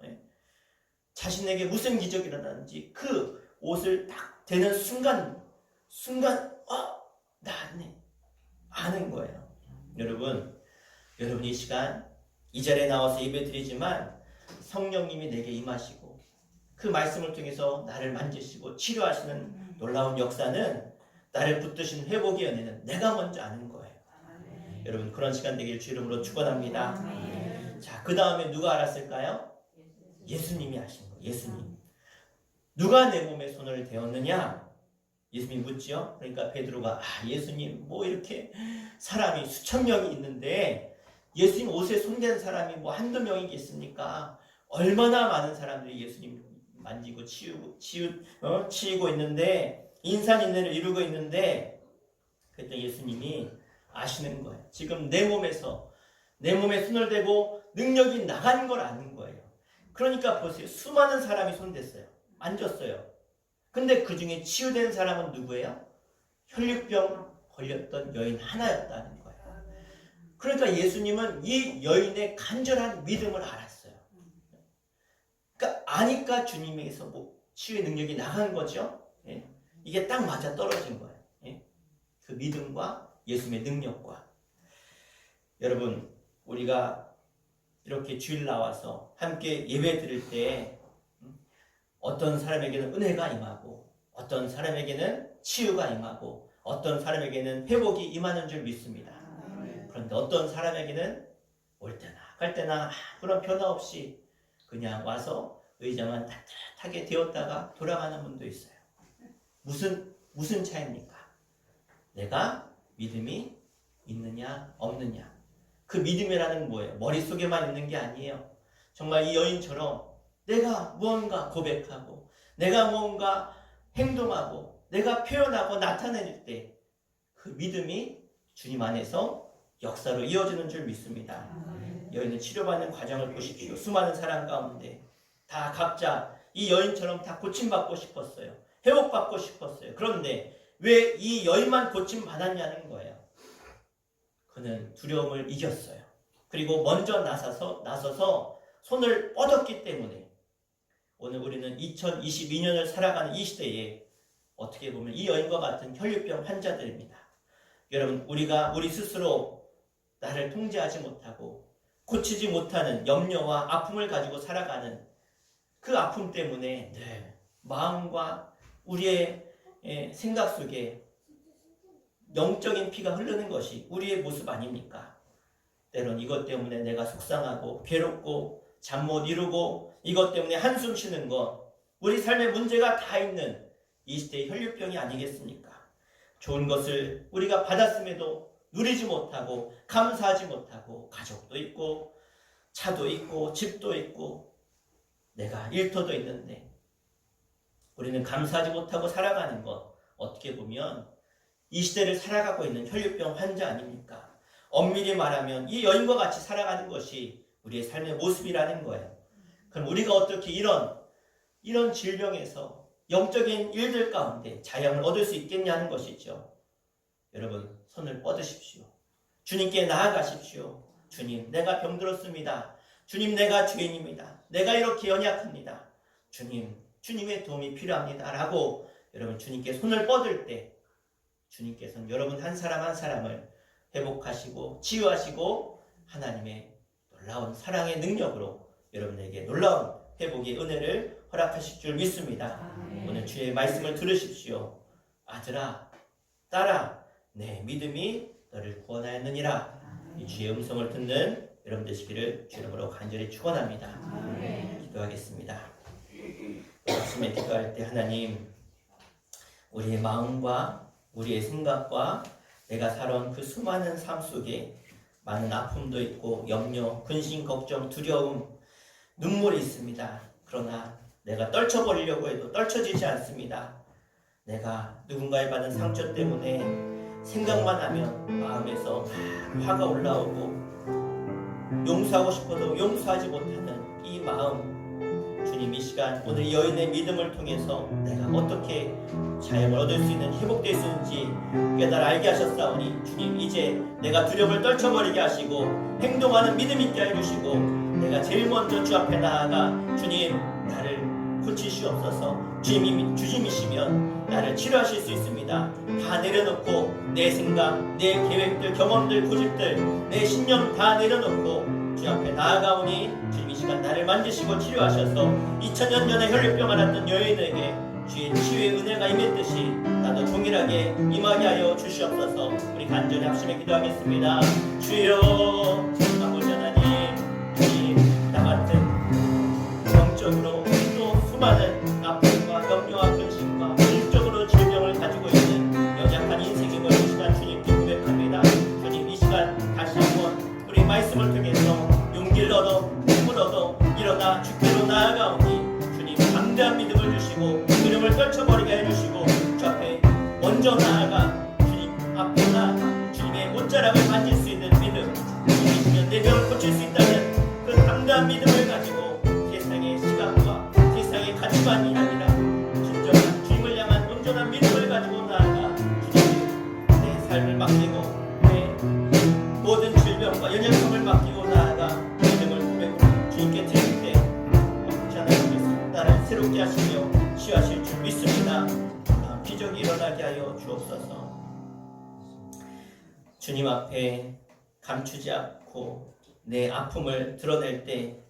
자신에게 무슨 기적이 일어나는지 그 옷을 딱 대는 순간 나네 아는 거예요. 여러분 이 시간 이 자리에 나와서 예배드리지만 성령님이 내게 임하시고 그 말씀을 통해서 나를 만지시고 치료하시는 놀라운 역사는 나를 붙드신 회복의 연애는 내가 먼저 아는 거예요. 여러분 그런 시간 되길 주 이름으로 축원합니다. 자, 그 다음에 누가 알았을까요? 예수님이 아신 거예요. 예수님. 누가 내 몸에 손을 대었느냐? 예수님이 묻지요. 그러니까 베드로가 예수님 뭐 이렇게 사람이 수천 명이 있는데 예수님 옷에 손댄 사람이 뭐 한두 명이겠습니까? 얼마나 많은 사람들이 예수님 만지고 치이고 있는데 인산인해를 이루고 있는데 그때 예수님이 아시는 거예요. 지금 내 몸에 손을 대고 능력이 나간 걸 아는 거예요. 그러니까 보세요. 수많은 사람이 손댔어요. 만졌어요. 근데 그 중에 치유된 사람은 누구예요? 혈류병 걸렸던 여인 하나였다는 거예요. 그러니까 예수님은 이 여인의 간절한 믿음을 알았어요. 그러니까 아니까 주님에게서 뭐 치유의 능력이 나간 거죠. 이게 딱 맞아 떨어진 거예요. 그 믿음과 예수님의 능력과. 여러분 우리가 이렇게 주일 나와서 함께 예배 드릴 때 어떤 사람에게는 은혜가 임하고 어떤 사람에게는 치유가 임하고 어떤 사람에게는 회복이 임하는 줄 믿습니다. 그런데 어떤 사람에게는 올 때나 갈 때나 그런 변화 없이 그냥 와서 의자만 따뜻하게 되었다가 돌아가는 분도 있어요. 무슨 차이입니까? 내가 믿음이 있느냐 없느냐. 그 믿음이라는 뭐예요? 머릿속에만 있는 게 아니에요. 정말 이 여인처럼 내가 무언가 고백하고 내가 무언가 행동하고 내가 표현하고 나타낼 때 그 믿음이 주님 안에서 역사로 이어지는 줄 믿습니다. 여인은 치료받는 과정을 보십시오. 수많은 사람 가운데 다 각자 이 여인처럼 다 고침받고 싶었어요. 회복받고 싶었어요. 그런데 왜 이 여인만 고침받았냐는 거예요. 그는 두려움을 이겼어요. 그리고 먼저 나서서 손을 뻗었기 때문에 오늘 우리는 2022년을 살아가는 이 시대에 어떻게 보면 이 여인과 같은 혈류병 환자들입니다. 여러분 우리 스스로 나를 통제하지 못하고 고치지 못하는 염려와 아픔을 가지고 살아가는 그 아픔 때문에 늘 마음과 우리의 생각 속에 영적인 피가 흐르는 것이 우리의 모습 아닙니까? 때론 이것 때문에 내가 속상하고 괴롭고 잠 못 이루고 이것 때문에 한숨 쉬는 것 우리 삶에 문제가 다 있는 이 시대의 혈류병이 아니겠습니까? 좋은 것을 우리가 받았음에도 누리지 못하고 감사하지 못하고 가족도 있고 차도 있고 집도 있고 내가 일터도 있는데 우리는 감사하지 못하고 살아가는 것 어떻게 보면 이 시대를 살아가고 있는 혈류병 환자 아닙니까? 엄밀히 말하면 이 여인과 같이 살아가는 것이 우리의 삶의 모습이라는 거예요. 그럼 우리가 어떻게 이런 질병에서 영적인 일들 가운데 자양을 얻을 수 있겠냐는 것이죠. 여러분 손을 뻗으십시오. 주님께 나아가십시오. 주님 내가 병들었습니다. 주님 내가 죄인입니다. 내가 이렇게 연약합니다. 주님의 도움이 필요합니다. 라고 여러분 주님께 손을 뻗을 때 주님께서는 여러분 한 사람 한 사람을 회복하시고 치유하시고 하나님의 놀라운 사랑의 능력으로 여러분에게 놀라운 회복의 은혜를 허락하실 줄 믿습니다. 오늘 주의 말씀을 들으십시오. 아들아 딸아 내 믿음이 너를 구원하였느니라. 이 주의 음성을 듣는 여러분 되시기를 주 이름으로 간절히 축원합니다. 기도하겠습니다. 아침에 기도할 때 하나님 우리의 마음과 우리의 생각과 내가 살아온 그 수많은 삶 속에 많은 아픔도 있고 염려, 근심, 걱정, 두려움, 눈물이 있습니다. 그러나 내가 떨쳐버리려고 해도 떨쳐지지 않습니다. 내가 누군가에 받은 상처 때문에 생각만 하면 마음에서 화가 올라오고 용서하고 싶어도 용서하지 못하는 이 마음 주님 이 시간 오늘 이 여인의 믿음을 통해서 내가 어떻게 자유를 얻을 수 있는 회복될 수 있는지 깨달아 알게 하셨사오니 주님 이제 내가 두려움을 떨쳐버리게 하시고 행동하는 믿음 있게 해주시고 내가 제일 먼저 주 앞에 나아가 주님 나를 고치시옵소서. 주님이시면 나를 치료하실 수 있습니다. 다 내려놓고 내 생각, 내 계획들, 경험들, 고집들, 내 신념 다 내려놓고 주 앞에 나아가오니 주님 이 시간 나를 만지시고 치료하셔서 2000년 전에 혈류병 앓았던 여인에게 주의 치유의 은혜가 임했듯이 나도 동일하게 임하게 하여 주시옵소서. 우리 간절히 합심해 기도하겠습니다. 주여 아버지 하나님, 주님 나 같은 영적으로 또 수많은 아픔과 염려와 근심과 일적으로 질병을 가지고 있는 연약한 인생임을 이 시간 주님께 고백합니다. 주님 이 시간 다시 한번 우리 말씀을 통해서 용기를 얻어 힘을 얻어 일어나 주께로 나아가오니 주님 강대한 믿음을 주시고 두려움을 떨쳐버리게 해주시고 주 앞에 먼저 나아가 주님 앞에 나아가 주님의 옷자락을 만질 수 있는 믿음, 주님이시면 내 병을 고칠 수 있다는 그 강대한 믿음을 가지고 세상의 시각과 세상의 가치관이 아니라 진정한 주님을 향한 온전한 믿음을 가지고 나아가 주님 내 삶을 맡기고 내 모든 질병과 연약성을 맡기고 나아가 믿음을 고백으로 주님께 드릴 때 하나님께서 나를 새롭게 하시며 치유하실 줄 믿습니다. 기적이 일어나게 하여 주옵소서. 주님 앞에 감추지 않고 내 아픔을 드러낼 때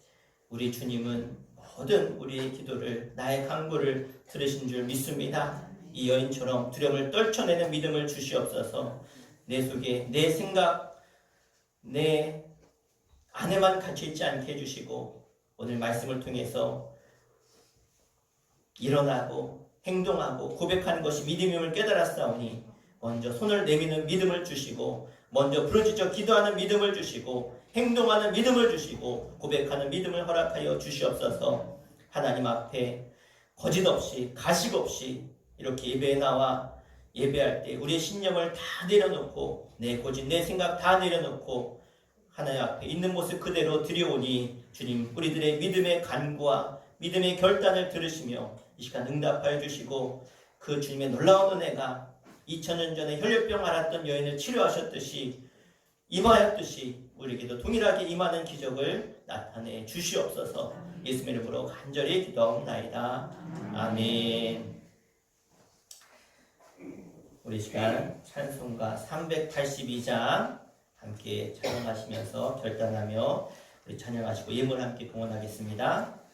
우리 주님은 모든 우리의 기도를 나의 간구를 들으신 줄 믿습니다. 이 여인처럼 두려움을 떨쳐내는 믿음을 주시옵소서. 내 속에 내 생각 내 안에만 갇혀있지 않게 해주시고 오늘 말씀을 통해서 일어나고 행동하고 고백하는 것이 믿음임을 깨달았사오니 먼저 손을 내미는 믿음을 주시고 먼저 부르짖어 기도하는 믿음을 주시고 행동하는 믿음을 주시고 고백하는 믿음을 허락하여 주시옵소서. 하나님 앞에 거짓 없이 가식 없이 이렇게 예배에 나와 예배할 때 우리의 신념을 다 내려놓고 내 고집 내 생각 다 내려놓고 하나님 앞에 있는 모습 그대로 드려오니 주님 우리들의 믿음의 간구와 믿음의 결단을 들으시며 이 시간 응답하여 주시고 그 주님의 놀라운 은혜가 2000년 전에 혈류병 앓았던 여인을 치료하셨듯이 임하였듯이 우리에게도 동일하게 임하는 기적을 나타내 주시옵소서. 예수님의 이름으로 간절히 기도하옵나이다. 아멘. 우리 시간 찬송가 382장 함께 찬양하시면서 결단하며 우리 찬양하시고 예물 함께 공헌하겠습니다.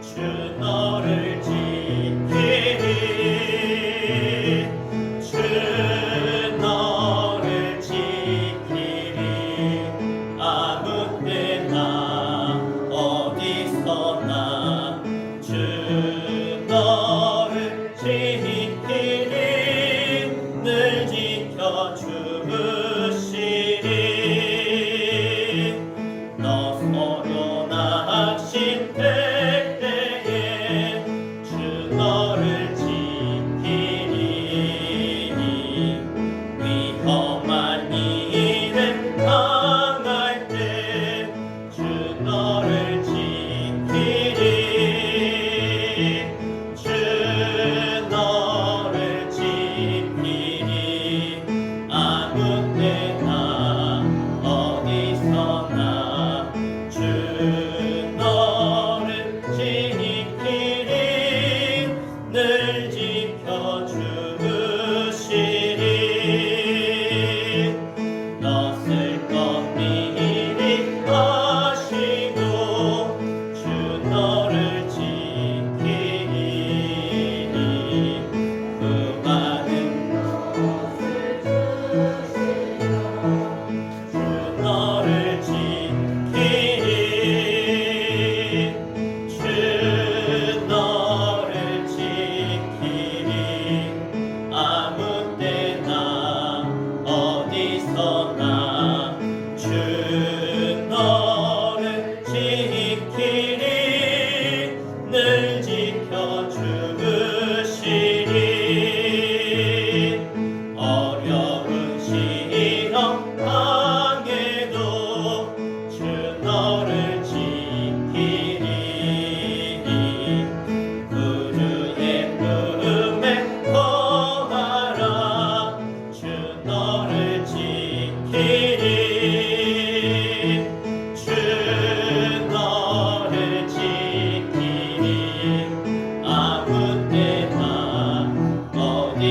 주 너를 지키리니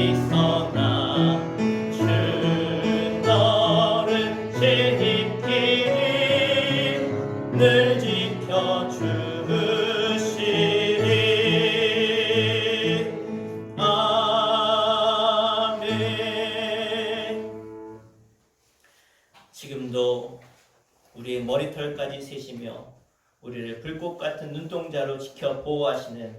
있었나 주 너를 지키리 늘 지켜주시리 아멘. 지금도 우리의 머리털까지 세시며 우리를 불꽃 같은 눈동자로 지켜 보호하시는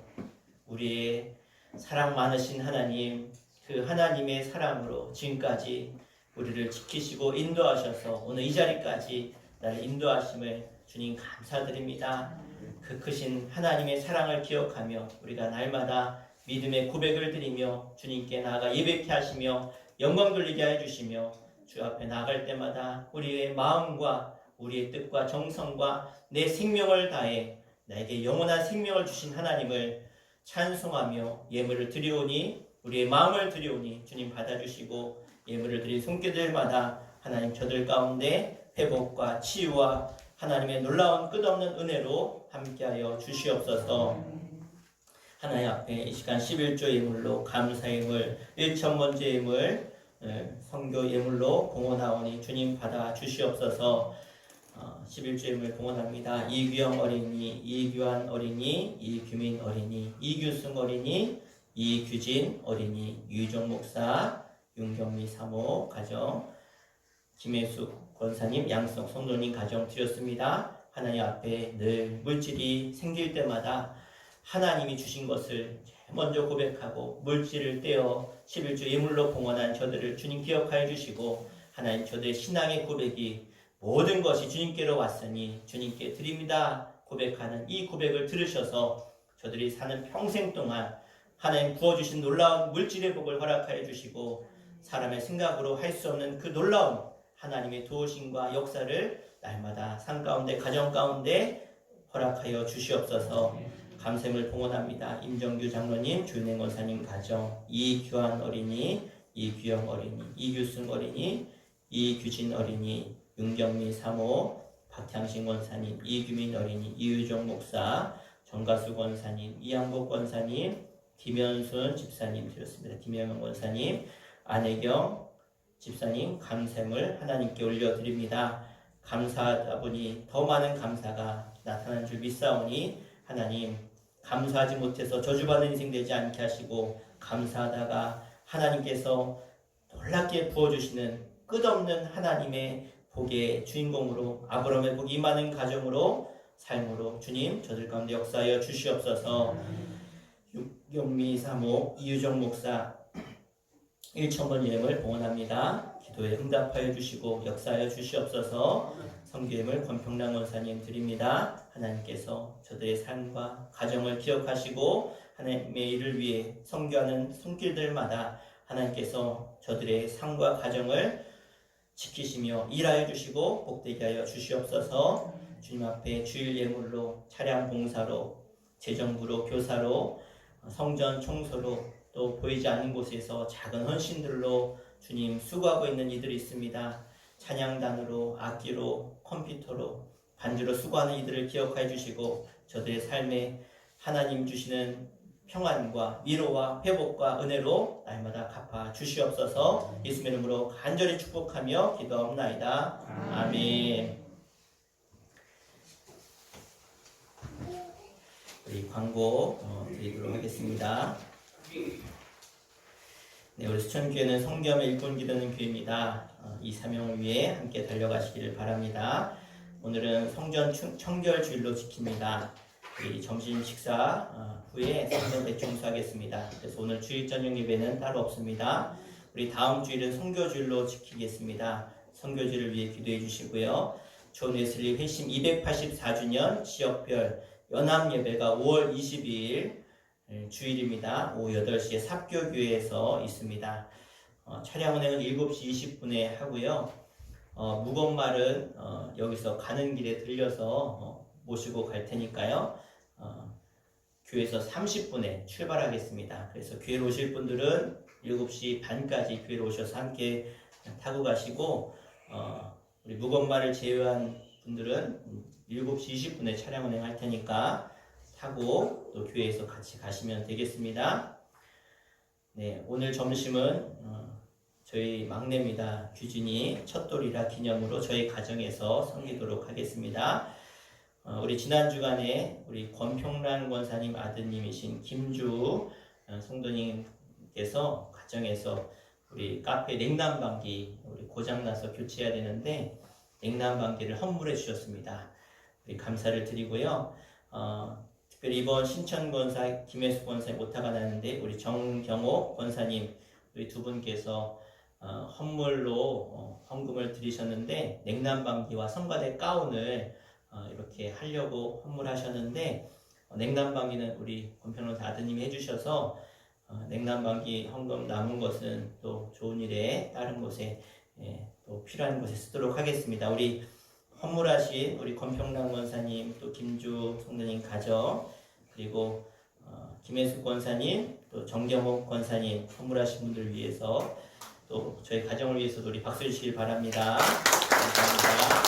우리의 사랑 많으신 하나님, 그 하나님의 사랑으로 지금까지 우리를 지키시고 인도하셔서 오늘 이 자리까지 나를 인도하심을 주님 감사드립니다. 그 크신 하나님의 사랑을 기억하며 우리가 날마다 믿음의 고백을 드리며 주님께 나아가 예배케 하시며 영광 돌리게 해주시며 주 앞에 나아갈 때마다 우리의 마음과 우리의 뜻과 정성과 내 생명을 다해 나에게 영원한 생명을 주신 하나님을 찬송하며 예물을 드리오니 우리의 마음을 드리오니 주님 받아주시고 예물을 드린 손길들마다 하나님 저들 가운데 회복과 치유와 하나님의 놀라운 끝없는 은혜로 함께하여 주시옵소서. 하나님 앞에 이 시간 11조 예물로 감사 예물, 1,000번째 예물, 선교 예물로 봉헌하오니 주님 받아 주시옵소서. 11조 예물 봉헌합니다. 이규영 어린이, 이규환 어린이, 이규민 어린이, 이규승 어린이, 이규진 어린이, 유종 목사, 윤경미 사모 가정, 김혜숙 권사님, 양성 성도님 가정 드렸습니다. 하나님 앞에 늘 물질이 생길 때마다 하나님이 주신 것을 먼저 고백하고 물질을 떼어 11조 예물로 봉헌한 저들을 주님 기억하여 주시고 하나님 저들의 신앙의 고백이 모든 것이 주님께로 왔으니 주님께 드립니다 고백하는 이 고백을 들으셔서 저들이 사는 평생 동안 하나님 부어주신 놀라운 물질의 복을 허락하여 주시고 사람의 생각으로 할 수 없는 그 놀라운 하나님의 도우심과 역사를 날마다 삶 가운데 가정 가운데 허락하여 주시옵소서. 감샘을 봉헌합니다. 임정규 장로님, 조윤행 권사님 가정, 이규환 어린이, 이규영 어린이, 이규승 어린이, 이규진 어린이, 윤경미 사모, 박향신 권사님, 이규민 어린이, 이유종 목사, 정가수 권사님, 이양복 권사님, 김현순 집사님 드렸습니다. 김영현 권사님, 안혜경 집사님 감샘을 하나님께 올려드립니다. 감사하다 보니 더 많은 감사가 나타난 줄 믿사오니 하나님 감사하지 못해서 저주받는 인생 되지 않게 하시고 감사하다가 하나님께서 놀랍게 부어주시는 끝없는 하나님의 복의 주인공으로 아브라함의 복이 임하는 가정으로 삶으로 주님 저들 가운데 역사하여 주시옵소서. 육경미 사모 이유정 목사 1,000번 예물 봉헌합니다. 기도에 응답하여 주시고 역사하여 주시옵소서. 성교예물 권평랑 원사님 드립니다. 하나님께서 저들의 삶과 가정을 기억하시고 하나님의 일을 위해 선교하는 손길들마다 하나님께서 저들의 삶과 가정을 지키시며 일하여 주시고 복되게 하여 주시옵소서. 주님 앞에 주일 예물로 차량 봉사로 재정부로 교사로 성전 청소로 또 보이지 않는 곳에서 작은 헌신들로 주님 수고하고 있는 이들이 있습니다. 찬양단으로 악기로 컴퓨터로 반주로 수고하는 이들을 기억해 주시고 저들의 삶에 하나님 주시는 평안과 위로와 회복과 은혜로 날마다 갚아 주시옵소서. 예수님의 이름으로 간절히 축복하며 기도하옵나이다. 아멘. 우리 광고 드리도록 하겠습니다. 네, 우리 수천교회는 성경을 일꾼 기도는 교회입니다. 이 사명을 위해 함께 달려가시기를 바랍니다. 오늘은 성전 청결 주일로 지킵니다. 우리 점심 식사 후에 성전 대청소하겠습니다. 그래서 오늘 주일 저녁 예배는 따로 없습니다. 우리 다음 주일은 선교주일로 지키겠습니다. 선교주일을 위해 기도해 주시고요. 존 웨슬리 회심 284주년 지역별 연합 예배가 5월 22일 주일입니다. 오후 8시에 삽교교회에서 있습니다. 차량 운행은 7시 20분에 하고요. 무거운 말은 여기서 가는 길에 들려서 모시고 갈 테니까요. 교회에서 30분에 출발하겠습니다. 그래서 교회로 오실 분들은 7시 반까지 교회로 오셔서 함께 타고 가시고 우리 무거운 말을 제외한 분들은 7시 20분에 차량 운행할 테니까 타고 또 교회에서 같이 가시면 되겠습니다. 네, 오늘 점심은 저희 막내입니다. 규준이 첫돌이라 기념으로 저희 가정에서 섬기도록 하겠습니다. 우리 지난 주간에 우리 권평란 권사님 아드님이신 김주 성도님께서 가정에서 우리 카페 냉난방기 우리 고장나서 교체해야 되는데 냉난방기를 헌물해 주셨습니다. 우리 감사를 드리고요. 특별히 이번 신천 권사 김혜수 권사님 오타가 났는데 우리 정경옥 권사님 우리 두 분께서 헌물로 헌금을 드리셨는데 냉난방기와 성가대 가운을 이렇게 하려고 헌물하셨는데 냉난방기는 우리 권평론사 아드님이 해주셔서 냉난방기 헌금 남은 것은 또 좋은 일에 다른 곳에 또 필요한 곳에 쓰도록 하겠습니다. 우리 헌물하신 우리 권평란 권사님 또 김주 성도님 가정 그리고 김혜수 권사님 또 정경옥 권사님 헌물하신 분들 위해서 또 저희 가정을 위해서도 우리 박수 주시길 바랍니다. 감사합니다.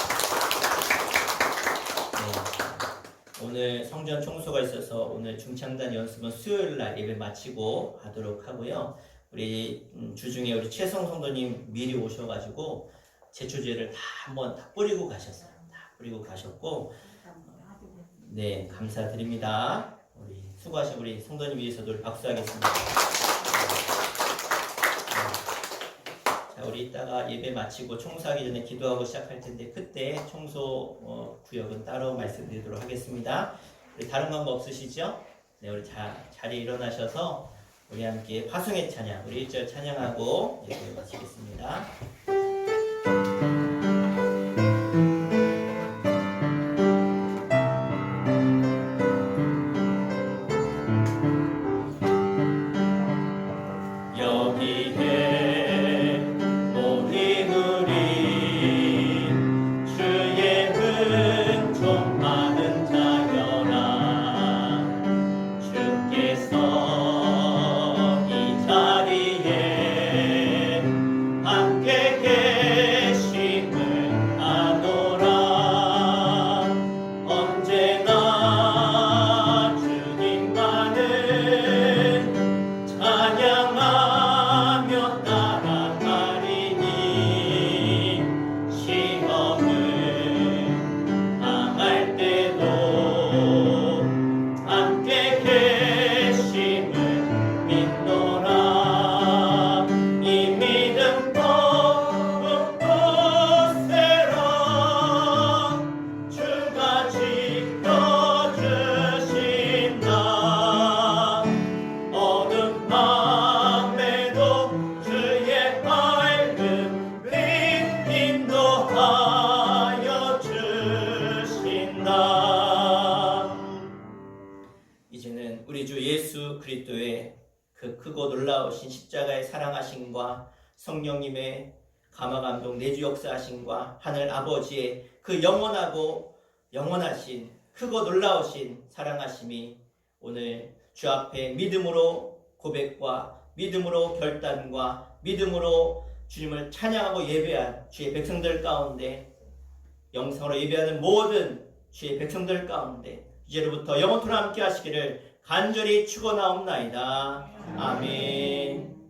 네, 오늘 성전 청소가 있어서 오늘 중창단 연습은 수요일날 예배 마치고 하도록 하고요. 우리 주중에 우리 최성 성도님 미리 오셔가지고 제초제를 다 한번 다 뿌리고 가셨어요. 다 뿌리고 가셨고, 네 감사드립니다. 우리 수고하신 우리 성도님 위해서도 우리 박수하겠습니다. 자, 우리 이따가 예배 마치고 청소하기 전에 기도하고 시작할 텐데 그때 청소 구역은 따로 말씀드리도록 하겠습니다. 우리 다른 방법 없으시죠? 네, 우리 자리에 일어나셔서 우리 함께 화성의 찬양, 우리 1절 찬양하고 예배 마치겠습니다. 이제는 우리 주 예수 그리스도의 그 크고 놀라우신 십자가의 사랑하심과 성령님의 감화감동 내주 역사하심과 하늘 아버지의 그 영원하고 영원하신 크고 놀라우신 사랑하심이 오늘 주 앞에 믿음으로 고백과 믿음으로 결단과 믿음으로 주님을 찬양하고 예배한 주의 백성들 가운데 영상으로 예배하는 모든 주의 백성들 가운데 이제로부터 영원토록 함께 하시기를 간절히 축원하옵나이다. 아멘.